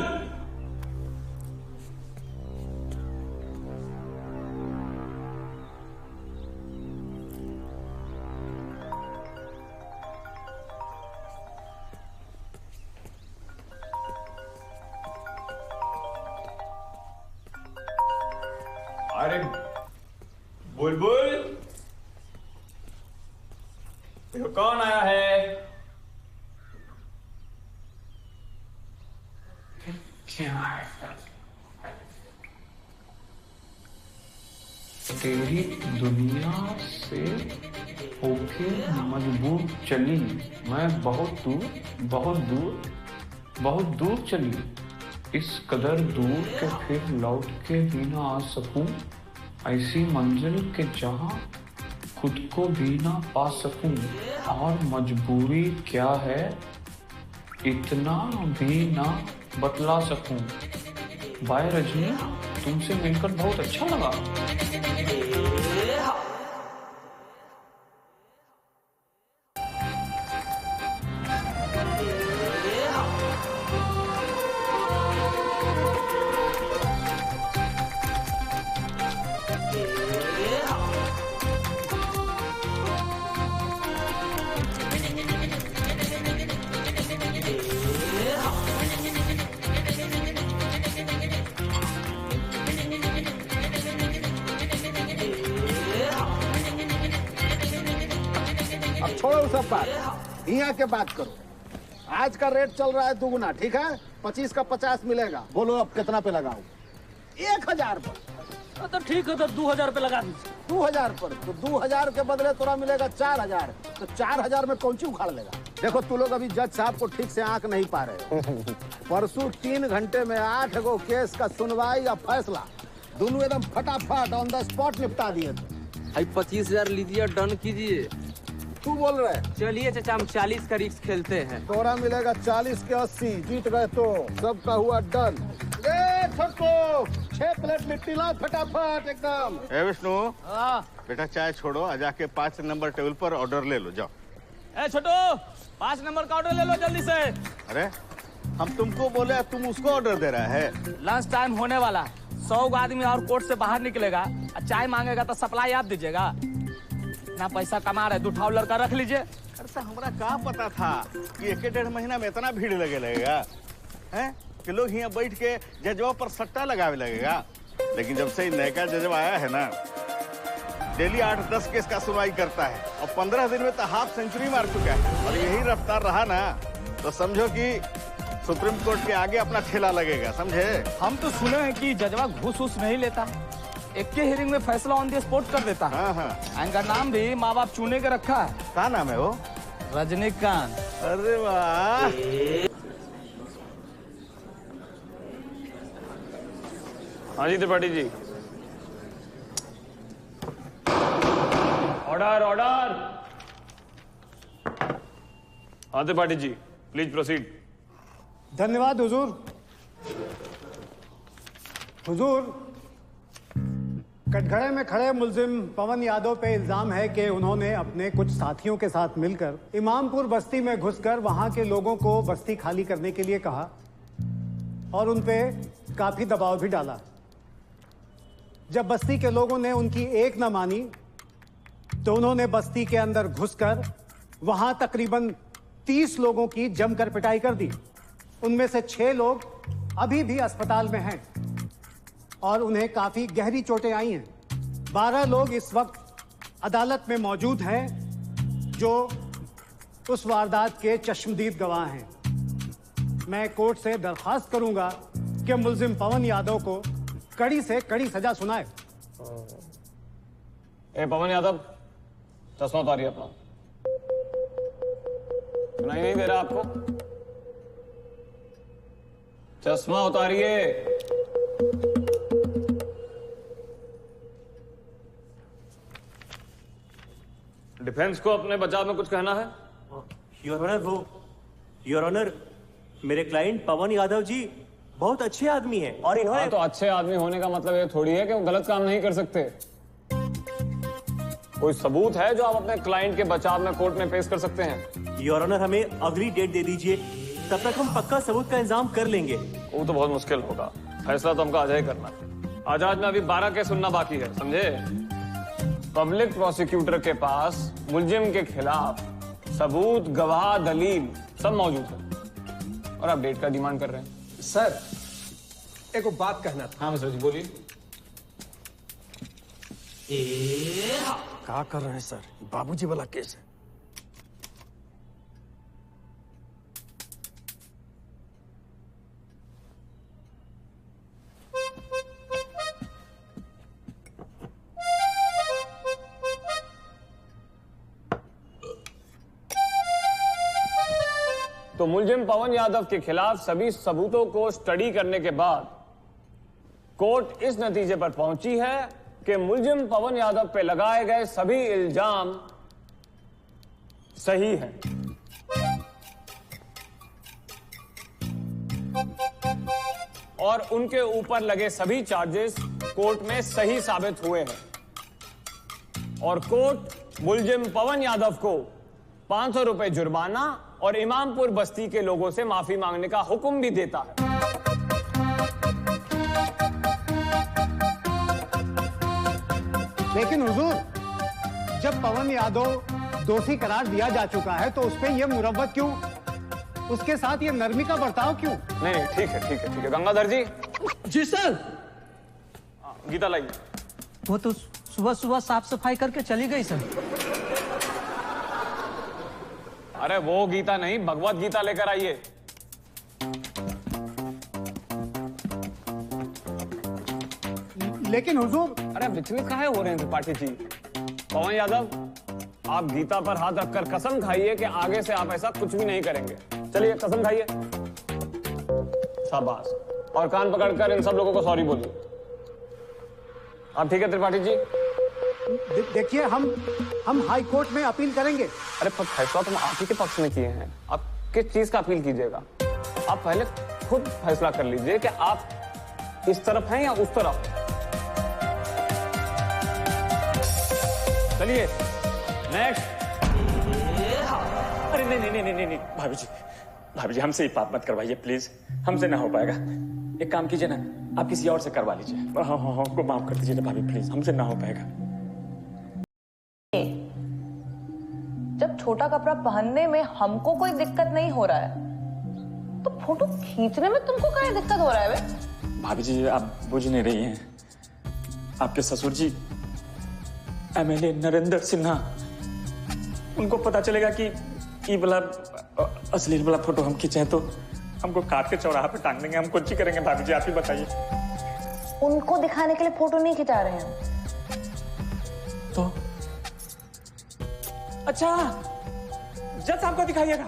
अरे बुलबुल देखो कौन आया है। क्या है? तेरी दुनिया से होके मजबूर चली मैं, बहुत दूर चली, इस कदर दूर के फिर लौट के भी ना आ सकूं, ऐसी मंजिल के जहां खुद को भी ना पा सकूं, और मजबूरी क्या है इतना भी ना बतला सकूं। बाय रजनी, तुमसे मिलकर बहुत अच्छा लगा। छोड़ो सब बात, यहाँ के बात करो। आज का रेट चल रहा है दुगुना, ठीक है? 25 का 50 मिलेगा। बोलो अब कितना पे लगाऊं? 1000 पर। तो ठीक है, तो 2000 पे लगा दीजिए। 2000 पर? तो 2000 के बदले तोरा मिलेगा 4000। तो 4000 में कौन सी उखाड़ लेगा? देखो तू लोग अभी जज साहब को ठीक से आंक नहीं पा रहे हो। परसों 3 घंटे में 8 गो केस का सुनवाई या फैसला दोनों एकदम फटाफट ऑन द स्पॉट निपटा दिए थे। 25,000 लीजिए, डन कीजिए। तू बोल रहा है? चलिए चाचा, हम 40 का रिस्क खेलते हैं। तोरा मिलेगा 40 के 80, जीत गए तो सबका हुआ डन। ए छोटू, 6 प्लेट लिट्टी लाओ फटाफट एकदम। ए विष्णु, बेटा चाय छोड़ो, आ जाके 5 नंबर टेबल पर ऑर्डर ले लो, जाओ। ए छोटू, 5 नंबर का ऑर्डर ले लो जल्दी से। अरे हम तुमको बोले, तुम उसको ऑर्डर दे रहा है। लंच टाइम होने वाला, 100 आदमी और कोर्ट से बाहर निकलेगा, चाय मांगेगा तो सप्लाई आप दीजिएगा। ना पैसा कमा रहे, दूठाओ लड़का रख लीजिए। अरे तो हमरा क्या पता था कि 1-1.5 महीना में इतना भीड़ लगेगा, हैं? कि लोग यहाँ बैठ के जजवा पर सट्टा लगावे लगेगा। लेकिन जब से नया जजवा आया है ना, डेली 8-10 केस का सुनवाई करता है और 15 दिन में तो हाफ सेंचुरी मार चुका है। और यही रफ्तार रहा ना तो समझो कि सुप्रीम कोर्ट के आगे अपना ठेला लगेगा, समझे? हम तो सुने हैं कि जजवा घूस नहीं लेता, एक के हियरिंग में फैसला ऑन द स्पॉट कर देता है। हाँ। इनका नाम भी माँ बाप चुने के रखा है। क्या नाम है वो? रजनीकांत। अरे वाह। हाँ जी त्रिपाठी जी। Order order. हाँ त्रिपाठी जी, प्लीज प्रोसीड। धन्यवाद हुजूर। हुजूर, कटघरे में खड़े मुल्जिम पवन यादव पे इल्जाम है कि उन्होंने अपने कुछ साथियों के साथ मिलकर इमामपुर बस्ती में घुसकर वहां के लोगों को बस्ती खाली करने के लिए कहा और उन पे काफी दबाव भी डाला। जब बस्ती के लोगों ने उनकी एक न मानी तो उन्होंने बस्ती के अंदर घुसकर वहां तकरीबन 30 लोगों की जमकर पिटाई कर दी। उनमें से 6 लोग अभी भी अस्पताल में हैं और उन्हें काफी गहरी चोटें आई हैं। 12 लोग इस वक्त अदालत में मौजूद हैं जो उस वारदात के चश्मदीद गवाह हैं। मैं कोर्ट से दरखास्त करूंगा कि मुल्जिम पवन यादव को कड़ी से कड़ी सजा सुनाए। ए पवन यादव, चश्मा उतारिए अपना। सुनाई नहीं दे रहा आपको? चश्मा उतारिए। डिफेंस को अपने बचाव में कुछ कहना है? योर ऑनर, मेरे क्लाइंट पवन यादव जी बहुत अच्छे आदमी हैं और इन्होंने हाँ, तो अच्छे आदमी होने का मतलब ये थोड़ी है कि वो गलत काम नहीं कर सकते। कोई सबूत है जो आप अपने क्लाइंट के बचाव में कोर्ट में पेश कर सकते हैं? योर ऑनर, हमें अगली डेट दे दीजिए, तब तक हम पक्का सबूत का इंतजाम कर लेंगे। वो तो बहुत मुश्किल होगा, फैसला तो हमको आज ही करना है। आज में अभी 12 केस सुनना बाकी है, समझे? पब्लिक प्रोसिक्यूटर के पास मुलजिम के खिलाफ सबूत, गवाह, दलील सब मौजूद है और आप डेट का डिमांड कर रहे हैं। सर, एक बात कहना था। हाँ मिश्रा जी बोलिए। क्या कर रहे हैं सर? बाबूजी वाला केस है। तो मुलजिम पवन यादव के खिलाफ सभी सबूतों को स्टडी करने के बाद कोर्ट इस नतीजे पर पहुंची है कि मुलजिम पवन यादव पे लगाए गए सभी इल्जाम सही हैं। और उनके ऊपर लगे सभी चार्जेस कोर्ट में सही साबित हुए हैं और कोर्ट मुलजिम पवन यादव को 500 रुपए जुर्माना और इमामपुर बस्ती के लोगों से माफी मांगने का हुक्म भी देता है। लेकिन हुजूर, जब पवन यादव दोषी करार दिया जा चुका है तो उस पे ये मुरव्वत क्यों, उसके साथ ये नरमी का बर्ताव क्यों? नहीं ठीक है ठीक है ठीक है। गंगाधर जी। जी सर। गीता लाइए। वो तो सुबह सुबह साफ सफाई करके चली गई सर। अरे वो गीता नहीं, भगवत गीता लेकर आइए। लेकिन हुजूर। अरे विचलित काहे हो रहे हैं त्रिपाठी जी? पवन यादव, आप गीता पर हाथ रखकर कसम खाइए कि आगे से आप ऐसा कुछ भी नहीं करेंगे। चलिए कसम खाइए। शाबाश। और कान पकड़कर इन सब लोगों को सॉरी बोलिए। आप ठीक है त्रिपाठी जी? देखिए हम हाई कोर्ट में अपील करेंगे। अरे फैसला तुम आप ही के पक्ष में किए हैं, आप किस चीज का अपील कीजिएगा? आप पहले खुद फैसला कर लीजिए कि आप इस तरफ हैं या उस तरफ। चलिए नेक्स्ट। अरे नहीं नहीं नहीं नहीं नहीं भाभी जी हमसे ही बात मत करवाइए प्लीज, हमसे ना हो पाएगा। एक काम कीजिए ना, आप किसी और से करवा लीजिए। हाँ हमको माफ कर दीजिए ना भाभी प्लीज, हमसे ना हो पाएगा। जब छोटा कपड़ा पहनने में हमको कोई दिक्कत नहीं हो रहा है तो फोटो खींचने में तुमको क्या दिक्कत हो रहा है बे? भाभी जी आप बुझ नहीं रही हैं, आपके ससुर जी एमएलए नरेंद्र सिन्हा, उनको पता चलेगा कि ये वाला अश्लील वाला फोटो हम खींचे हैं तो हमको काट के चौराहा पे टांग देंगे। हम कुछ ही करेंगे भाभी जी, आप ही बताइए। उनको दिखाने के लिए फोटो नहीं खिंचा रहे हैं तो अच्छा जज साहब को दिखाइएगा,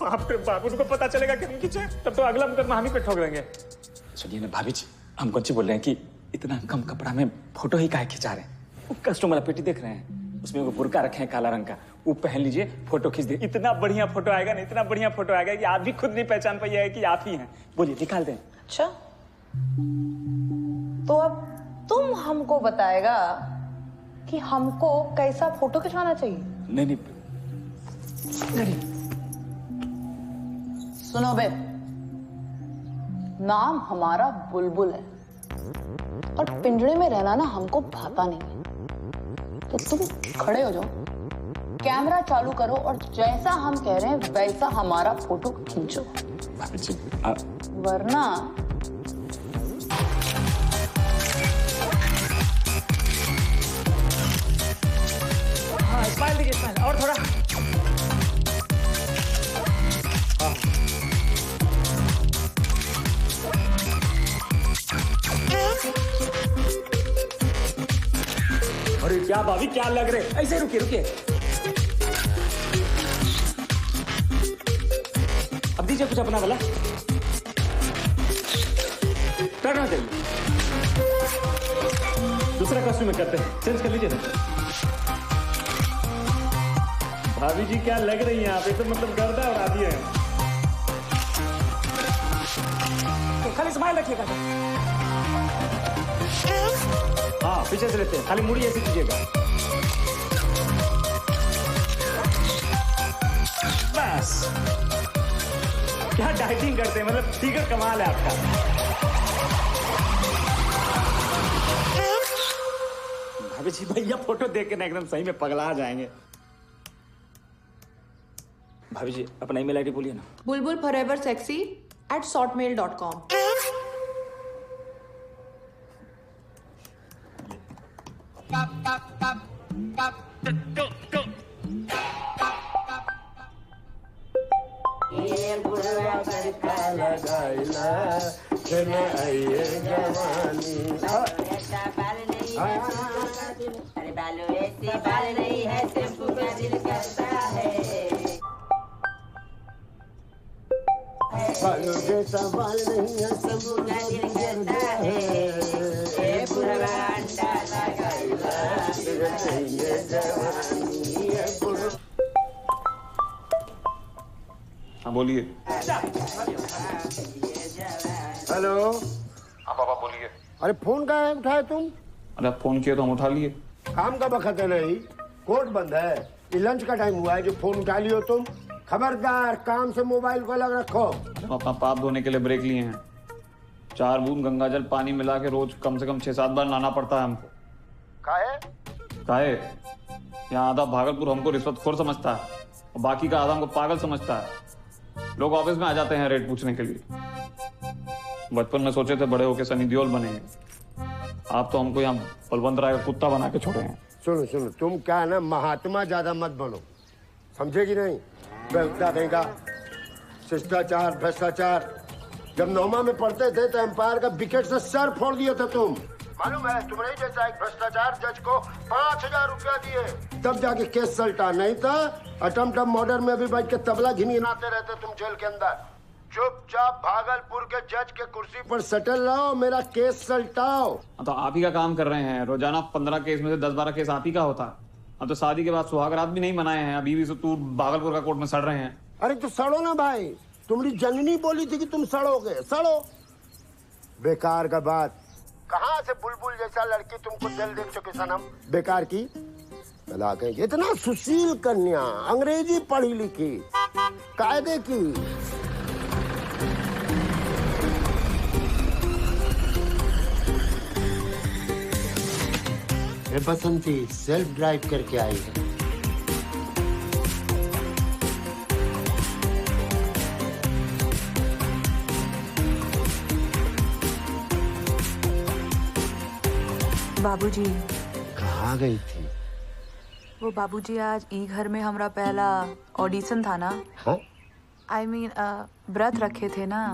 बाप रे बाप, उनको पता चलेगा कि हम खींचे तब तो अगला मुकदमा हम ही पे ठोक देंगे। सुनिए ना भाभी जी, हम कौन सी बोल रहे हैं कि इतना कम कपड़ा में फोटो ही काहे खिंचा रहे हैं? कस्टमर पेटी देख रहे हैं, उसमें वो बुर्का रखे हैं काला रंग का, वो पहन लीजिए, फोटो खींच दे। इतना बढ़िया फोटो आएगा ना, इतना बढ़िया फोटो आएगा कि आप भी खुद नहीं पहचान पाइएगा कि आप ही हैं। बोलिए निकाल दें। अच्छा तो अब तुम हमको बताएगा कि हमको कैसा फोटो खिंचवाना चाहिए? नहीं सुनो बे, नाम हमारा बुलबुल है और पिंजड़े में रहना ना हमको भाता नहीं है। तो तुम खड़े हो जाओ, कैमरा चालू करो और जैसा हम कह रहे हैं वैसा हमारा फोटो खींचो, वरना हाँ स्माइल दीजिए, स्माइल और थोड़ा। अरे क्या भाभी क्या लग रहे, ऐसे रुकिए रुकिए। अब दीजिए कुछ अपना वाला, करना चाहिए। दूसरा कॉस्ट्यूम करते हैं, चेंज कर लीजिए ना। भाभी जी क्या लग रही हैं आप, तो मतलब गर्दा उड़ा दिए हैं। तो खाली स्माइल रखिएगा। हाँ पीछे से लेते हैं, खाली मुड़ी ऐसे कीजिएगा बस। क्या डाइटिंग करते हैं, मतलब फिगर कमाल है आपका। भाभी जी भैया फोटो देख के ना एकदम सही में पगला जाएंगे। भाभी जी अपना ईमेल आईडी बोलिए ना। bulbulforeversexy@shortmail.com। बालों जैसा बाल नहीं है, सब करता है। ये बुढ़वा अंडा लगाइला, ये जवानी है बुढ़वा। हाँ बोलिए। हेलो। हाँ पापा बोलिए। अरे फोन का है उठाए तुम? अरे फोन किया तो हम उठा लिए। काम का वक्त है नहीं, कोर्ट बंद है, ये लंच का टाइम हुआ है जो फोन उठा लियो तुम। खबरदार काम से मोबाइल को अलग रखो। हम अपना पाप धोने के लिए ब्रेक लिए हैं। 4 बूंद गंगाजल पानी मिला के रोज कम से कम 6-7 बार नहाना पड़ता है हमको। काहे? यहाँ आधा भागलपुर हमको रिश्वतखोर समझता है और बाकी का आधा हमको पागल समझता है। लोग ऑफिस में आ जाते हैं रेट पूछने के लिए। बचपन में सोचे थे बड़े होके सनी देओल बनेंगे, आप तो हमको यहाँ बलवंत राय का कुत्ता बना के छोड़े हैं। सुनो सुनो, तुम क्या है ना, महात्मा ज्यादा मत बनो, समझेगी नहीं? बेवकूफ कहेगा शिष्टाचार भ्रष्टाचार। जब नौमा में पढ़ते थे तो एम्पायर का विकेट से सर फोड़ दिया था तुम, मालूम है? तुम्हारे जैसा एक भ्रष्टाचार जज को 5000 रुपया दिए, तब जाके केस सल्टा, नहीं था अटम टम मर्डर में भी बैठ के तबला घिनघिनाते रहते तुम जेल के अंदर। चुपचाप भागलपुर के जज के कुर्सी पर सेटल रहो, मेरा केस सलटाओ। तो आप ही का काम कर रहे हैं, रोजाना 15 केस में से 10-12 केस आप ही का होता। अब तो शादी के बाद सुहागरात भी नहीं मनाए हैं, अभी भी तू भागलपुर का कोर्ट में सड़ रहे हैं। अरे तो सड़ो ना भाई, तुम्हारी जननी बोली थी कि तुम सड़ोगे, सड़ो। बेकार का बात, कहाँ से बुलबुल जैसा लड़की तुमको दिल दे चुके सनम, बेकार की बला के। इतना सुशील कन्या, अंग्रेजी पढ़ी लिखी, कायदे की। बसंती सेल्फ ड्राइव करके आई है। बाबूजी कहाँ गई थी? वो बाबूजी आज ई घर में हमारा पहला ऑडिशन था ना। आई मीन व्रत रखे थे ना,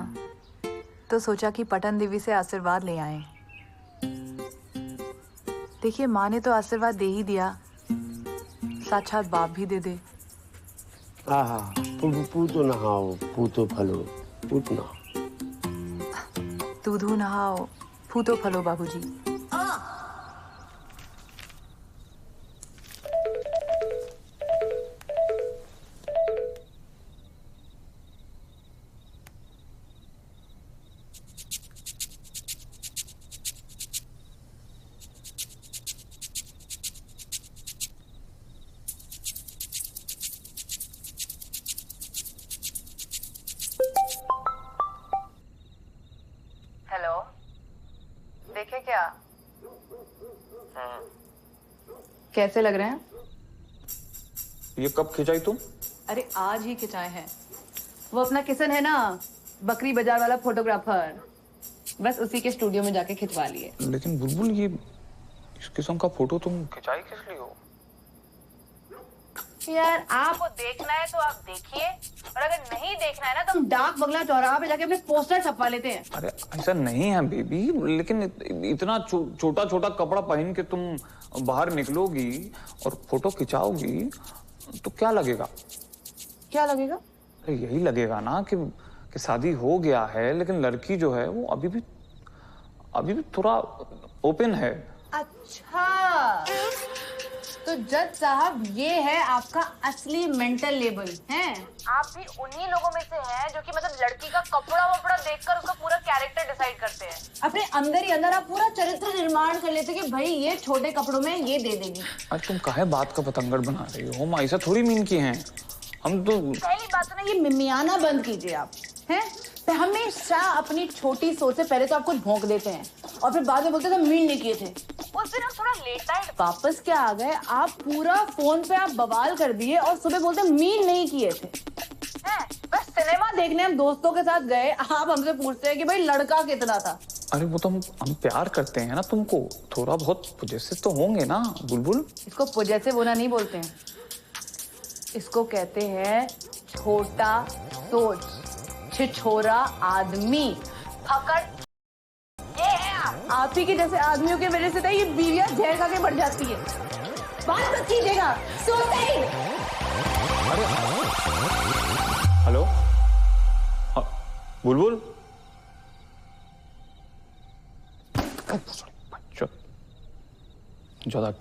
तो सोचा कि पटन देवी से आशीर्वाद ले आए। देखिए माँ ने तो आशीर्वाद दे ही दिया, साक्षात बाप भी दे दे। आहा, पूतो नहाओ, पूतो फलो, पूत नहाओ। दूधू नहाओ, फूतो फलो बाबूजी। हेलो, देखे क्या? कैसे लग रहे हैं? ये कब खिंचाई तुम? अरे आज ही खिंचाए हैं। वो अपना किशन है ना, बकरी बाजार वाला फोटोग्राफर, बस उसी के स्टूडियो में जाके खिंचवा लिए। लेकिन बुलबुल, ये इस किस्म का फोटो तुम खिंचाई किस लिए हो? यार आपको देखना है तो आप देखिए, और अगर नहीं देखना है ना तो हम डाक बंगला चौराहा पे जाके अपने पोस्टर छपवा लेते हैं। अरे ऐसा नहीं है बेबी, लेकिन इतना छोटा छोटा कपड़ा पहन के तुम बाहर निकलोगी और फोटो खिंचाओगी तो क्या लगेगा? क्या लगेगा? अरे यही लगेगा ना कि शादी हो गया है, लेकिन लड़की जो है वो अभी भी थोड़ा ओपन है। अच्छा, तो जज साहब ये है आपका असली मेंटल लेवल है। आप भी उन्हीं लोगों में से हैं जो कि मतलब लड़की का कपड़ा वपड़ा देखकर उसका पूरा कैरेक्टर डिसाइड करते हैं। अपने अंदर ही अंदर आप पूरा चरित्र निर्माण कर लेते कि भाई ये छोटे कपड़ों में ये दे देगी। अरे तुम काहे बात का पतंगड़ बना रही हो? हम ऐसा थोड़ी मीन किए हैं हम तो। पहली बात तो ना ये मिमियाना बंद कीजिए आप, हैं? हमेशा अपनी छोटी सोच से पहले तो आप कुछ भौंक देते हैं और फिर बाद में बोलते थे मीन नहीं किए थे। उस दिन आप थोड़ा लेट नाइट वापस क्या आ गए, आप पूरा फोन पे आप बवाल कर दिए और सुबह बोलते मीन नहीं किए थे। हैं? बस सिनेमा देखने हम दोस्तों के साथ गए, आप हमसे पूछते हैं कि भाई लड़का कितना था। अरे वो तो हम प्यार करते हैं ना तुमको, थोड़ा बहुत पोजेसिव तो होंगे ना बुलबुल। इसको पोजेसिव होना नहीं बोलते हैं, इसको कहते हैं छोटा सोच, छिछोरा आदमी, फकड़। ये है आप ही के जैसे आदमियों की वजह से तो ये बीवियां जहर खा के बढ़ जाती है। बात मत कीजिएगा, सुसाइड। हेलो बुलबुल, ज्यादा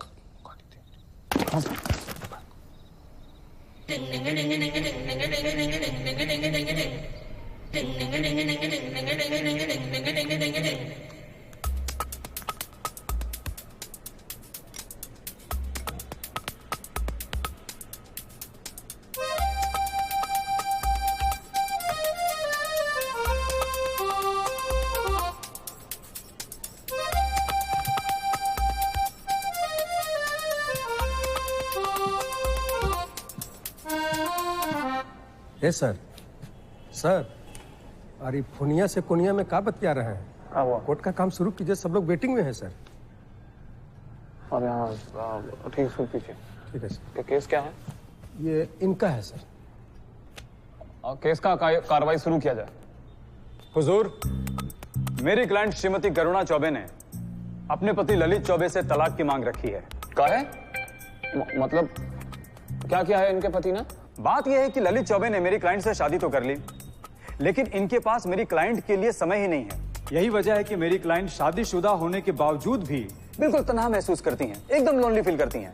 यस सर। सर, अरे फोनिया से कोनिया में का बतिया रहे हैं? कोर्ट का काम शुरू कीजिए, सब लोग वेटिंग में हैं सर। अरे हाँ ठीक है, पीछे ठीक है सर। ये केस क्या है? ये इनका है सर। केस का कार्रवाई शुरू किया जाए। हुजूर, मेरी क्लाइंट श्रीमती करुणा चौबे ने अपने पति ललित चौबे से तलाक की मांग रखी है। क्या है? मतलब क्या किया है इनके पति ने? बात यह है कि ललित चौबे ने मेरी क्लाइंट से शादी तो कर ली, लेकिन इनके पास मेरी क्लाइंट के लिए समय ही नहीं है। यही वजह है कि मेरी क्लाइंट शादीशुदा होने के बावजूद भी बिल्कुल तन्हा महसूस करती हैं, एकदम लोनली फील करती हैं।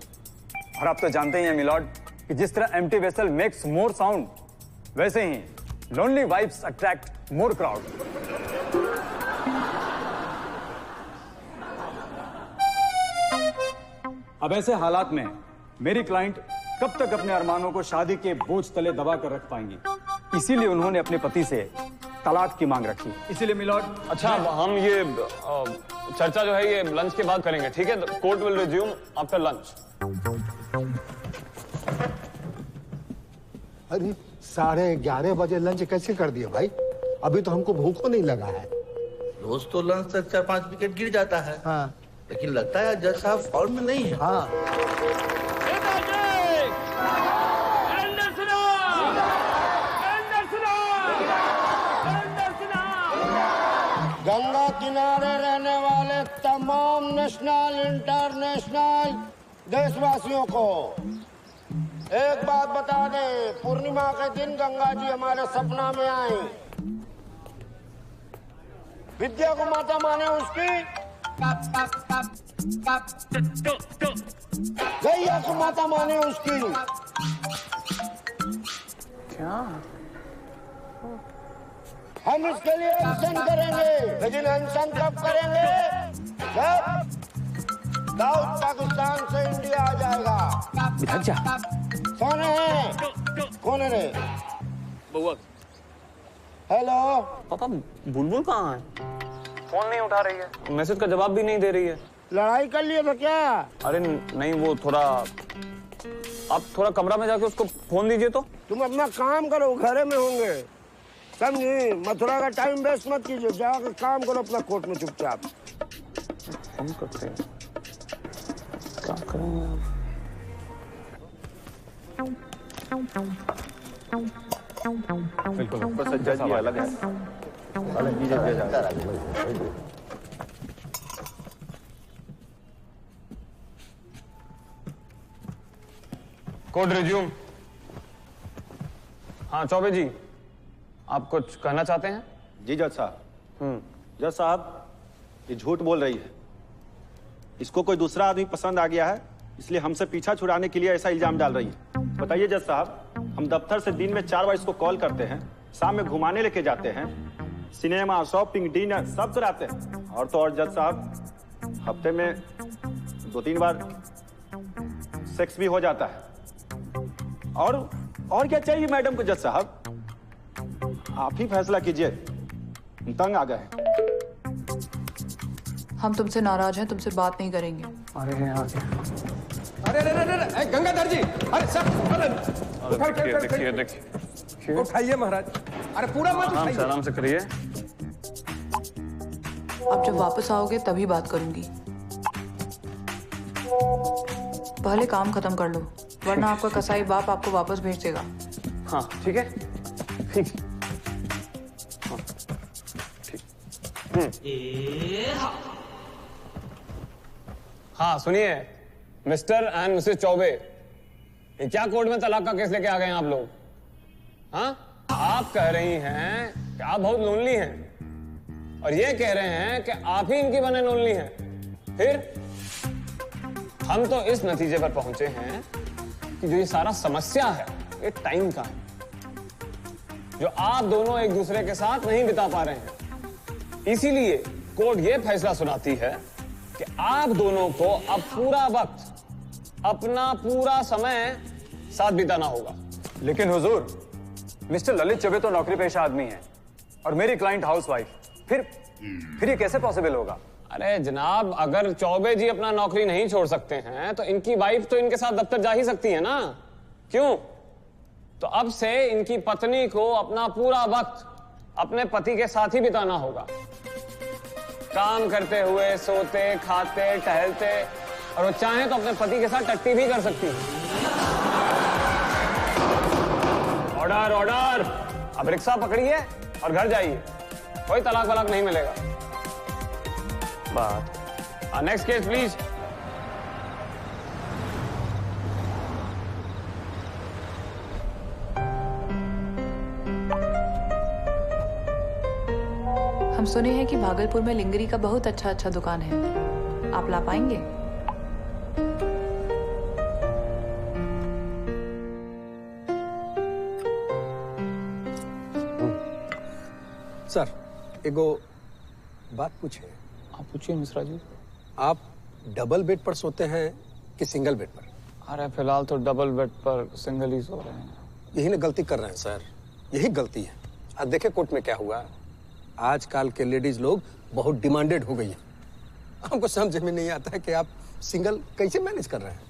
और आप तो जानते ही हैं मिलॉर्ड कि जिस तरह empty vessel makes more sound, वैसे ही lonely vibes attract more crowd. अब ऐसे हालात में मेरी क्लाइंट कब तक अपने अरमानों को शादी के बोझ तले दबा कर रख पाएंगी, इसीलिए उन्होंने अपने पति से तलाक की मांग रखी। इसीलिए मिलॉर्ड, अच्छा अब हम ये चर्चा जो है ये लंच के बाद करेंगे, ठीक है? Court will resume after lunch. अरे 11:30 बजे लंच कैसे कर दिया भाई? अभी तो हमको भूख नहीं लगा है। रोज तो लंच तक 4-5 विकेट गिर जाता है। हाँ। लेकिन लगता है जज साहब फॉर्म में नहीं है। हाँ। गंगा किनारे रहने वाले तमाम नेशनल इंटरनेशनल देशवासियों को एक बात बता दें, पूर्णिमा के दिन गंगा जी हमारे सपना में आए। विद्या को माता माने उसकी, गैया को माता माने उसकी। क्या? हम इसके लिए अनशन करेंगे, लेकिन अनशन कब करेंगे? जब दाऊद पाकिस्तान से इंडिया आ जाएगा। इधर जा। कौन है? कौन है रे? बउआ। हेलो पापा, बुलबुल कहाँ है? फोन नहीं उठा रही है, मैसेज का जवाब भी नहीं दे रही है। लड़ाई कर लिए तो क्या? अरे नहीं, वो थोड़ा, आप थोड़ा कमरा में जाके उसको फोन दीजिए तो। तुम अपना काम करो, घरे में होंगे, समझी? मथुरा का टाइम वेस्ट मत कीजिए, जाकर काम करो अपना कोर्ट में चुपचाप। हम करते हैं, क्या करेंगे? बिल्कुल, जज ही अलग है, अलग ही जज है। Court resume. हाँ चौबे जी, आप कुछ कहना चाहते हैं? जी जज साहब। जज साहब, ये झूठ बोल रही है। इसको कोई दूसरा आदमी पसंद आ गया है, इसलिए हमसे पीछा छुड़ाने के लिए ऐसा इल्जाम डाल रही है। बताइए जज साहब, हम दफ्तर से दिन में 4 बार इसको कॉल करते हैं, शाम में घुमाने लेके जाते हैं, सिनेमा, शॉपिंग, डिनर सब कराते हैं। और तो और जज साहब, हफ्ते में 2-3 बार सेक्स भी हो जाता है। और क्या चाहिए मैडम को? जज साहब आप ही फैसला कीजिए, हम तंग आ गए। हम तुमसे नाराज हैं, तुमसे बात नहीं करेंगे। अरे गंगाधर जी, अरे सर, देखिए उठाइए महाराज। अरे पूरा मत उठाइए, आराम से करिए। अब जब वापस आओगे तभी बात करूंगी, पहले काम खत्म कर लो, वरना आपका कसाई बाप आपको वापस भेज देगा। हाँ ठीक है, ठीक। हाँ सुनिए मिस्टर एंड मिसेस चौबे, ये क्या कोर्ट में तलाक का केस लेके आ गए हैं आप लोग? हाँ, आप कह रही हैं कि आप बहुत लोनली हैं, और ये कह रहे हैं कि आप ही इनकी बने लोनली हैं। फिर हम तो इस नतीजे पर पहुंचे हैं कि जो ये सारा समस्या है ये टाइम का है, जो आप दोनों एक दूसरे के साथ नहीं बिता पा रहे हैं। इसीलिए कोर्ट ये फैसला सुनाती है कि आप दोनों को अब पूरा वक्त, अपना पूरा समय साथ बिताना होगा। लेकिन हुजूर, मिस्टर ललित चौबे तो नौकरी पेशा आदमी हैं और मेरी क्लाइंट हाउसवाइफ, फिर ये कैसे पॉसिबल होगा? अरे जनाब, अगर चौबे जी अपना नौकरी नहीं छोड़ सकते हैं तो इनकी वाइफ तो इनके साथ दफ्तर जा ही सकती है ना, क्यों? तो अब से इनकी पत्नी को अपना पूरा वक्त अपने पति के साथ ही बिताना होगा, काम करते हुए, सोते, खाते, टहलते, और वो चाहे तो अपने पति के साथ टट्टी भी कर सकती है। ऑर्डर ऑर्डर, अब रिक्शा पकड़िए और घर जाइए, कोई तलाक वलाक नहीं मिलेगा। बात नेक्स्ट केस प्लीज। सुने हैं कि भागलपुर में लिंगरी का बहुत अच्छा दुकान है, आप ला पाएंगे? सर एगो बात पूछे। आप पूछिए मिश्रा जी। आप डबल बेड पर सोते हैं कि सिंगल बेड पर? अरे फिलहाल तो डबल बेड पर सिंगल ही सो रहे हैं। यही ना गलती कर रहे हैं सर, यही गलती है। आज देखे कोर्ट में क्या हुआ। आजकल के लेडीज लोग बहुत डिमांडेड हो गई है। हमको समझ में नहीं आता है कि आप सिंगल कैसे मैनेज कर रहे हैं।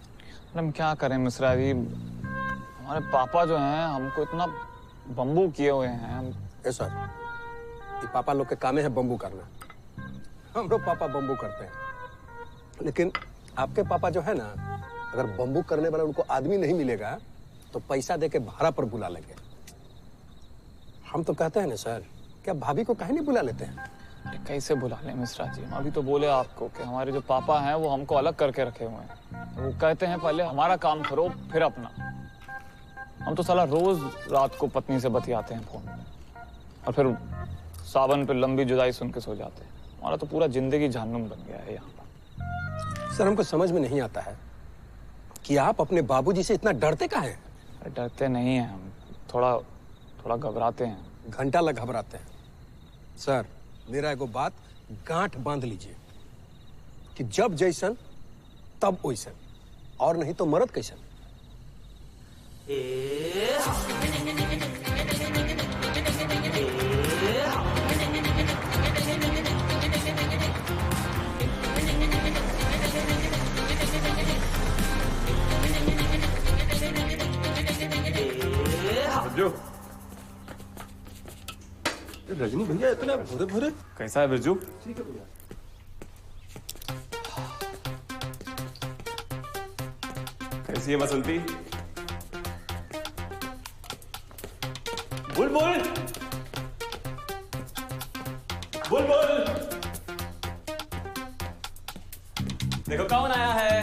हम क्या करें मिश्रा जी, हमारे पापा जो हैं हमको इतना बम्बू किए हुए हैं। ए सर, ये पापा लोग के कामे है बम्बू करना। हम लोग पापा बम्बू करते हैं, लेकिन आपके पापा जो है ना, अगर बम्बू करने वाला उनको आदमी नहीं मिलेगा तो पैसा देके भाड़ा पर बुला लेंगे। हम तो कहते हैं ना सर, क्या भाभी को कहीं नहीं बुला लेते हैं? अरे कैसे बुला लें मिश्रा जी, हम अभी तो बोले आपको कि हमारे जो पापा हैं वो हमको अलग करके रखे हुए हैं। वो कहते हैं पहले हमारा काम करो फिर अपना। हम तो साला रोज रात को पत्नी से बतियाते हैं फोन में और फिर सावन पे लंबी जुदाई सुन के सो जाते हैं। हमारा तो पूरा जिंदगी जहन्नुम बन गया है यहाँ पर। सर हमको समझ में नहीं आता है कि आप अपने बाबूजी से इतना डरते काहे हैं? डरते नहीं हैं हम, थोड़ा घबराते हैं। घंटा लग घबराते हैं। सर मेरा एगो बात गांठ बांध लीजिए कि जब जैसन तब वैसन, और नहीं तो मरद कैसन। रजनी भैया इतना भोरे भोरे कैसा है बिरजू? ठीक है भैया। कैसी है बसंती? बुलबुल बुलबुल देखो कौन आया है।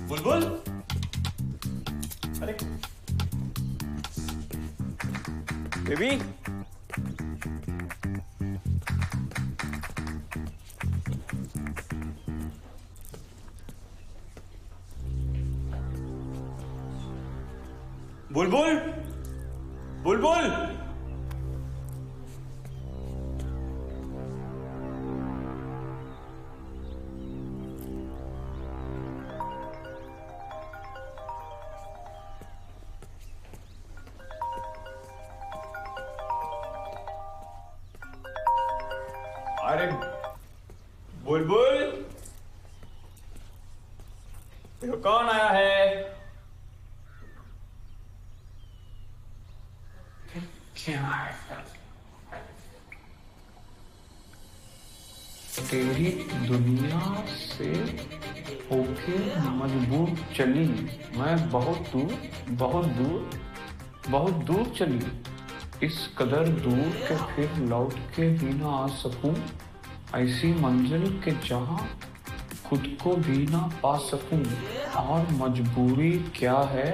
बुलबुल, अरे बेबी, बुलबुल बुलबुल अरे बुलबुल देखो कौन आया है। तेरी दुनिया से होके मजबूर चली मैं बहुत दूर चली, इस कदर दूर के फिर लौट के भी ना आ सकूं, ऐसी मंजिल के जहां खुद को भी ना पा सकूं, और मजबूरी क्या है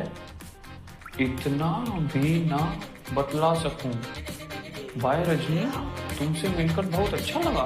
इतना भी ना बतला सकूं। बाय रजनी, तुमसे मिलकर बहुत अच्छा लगा।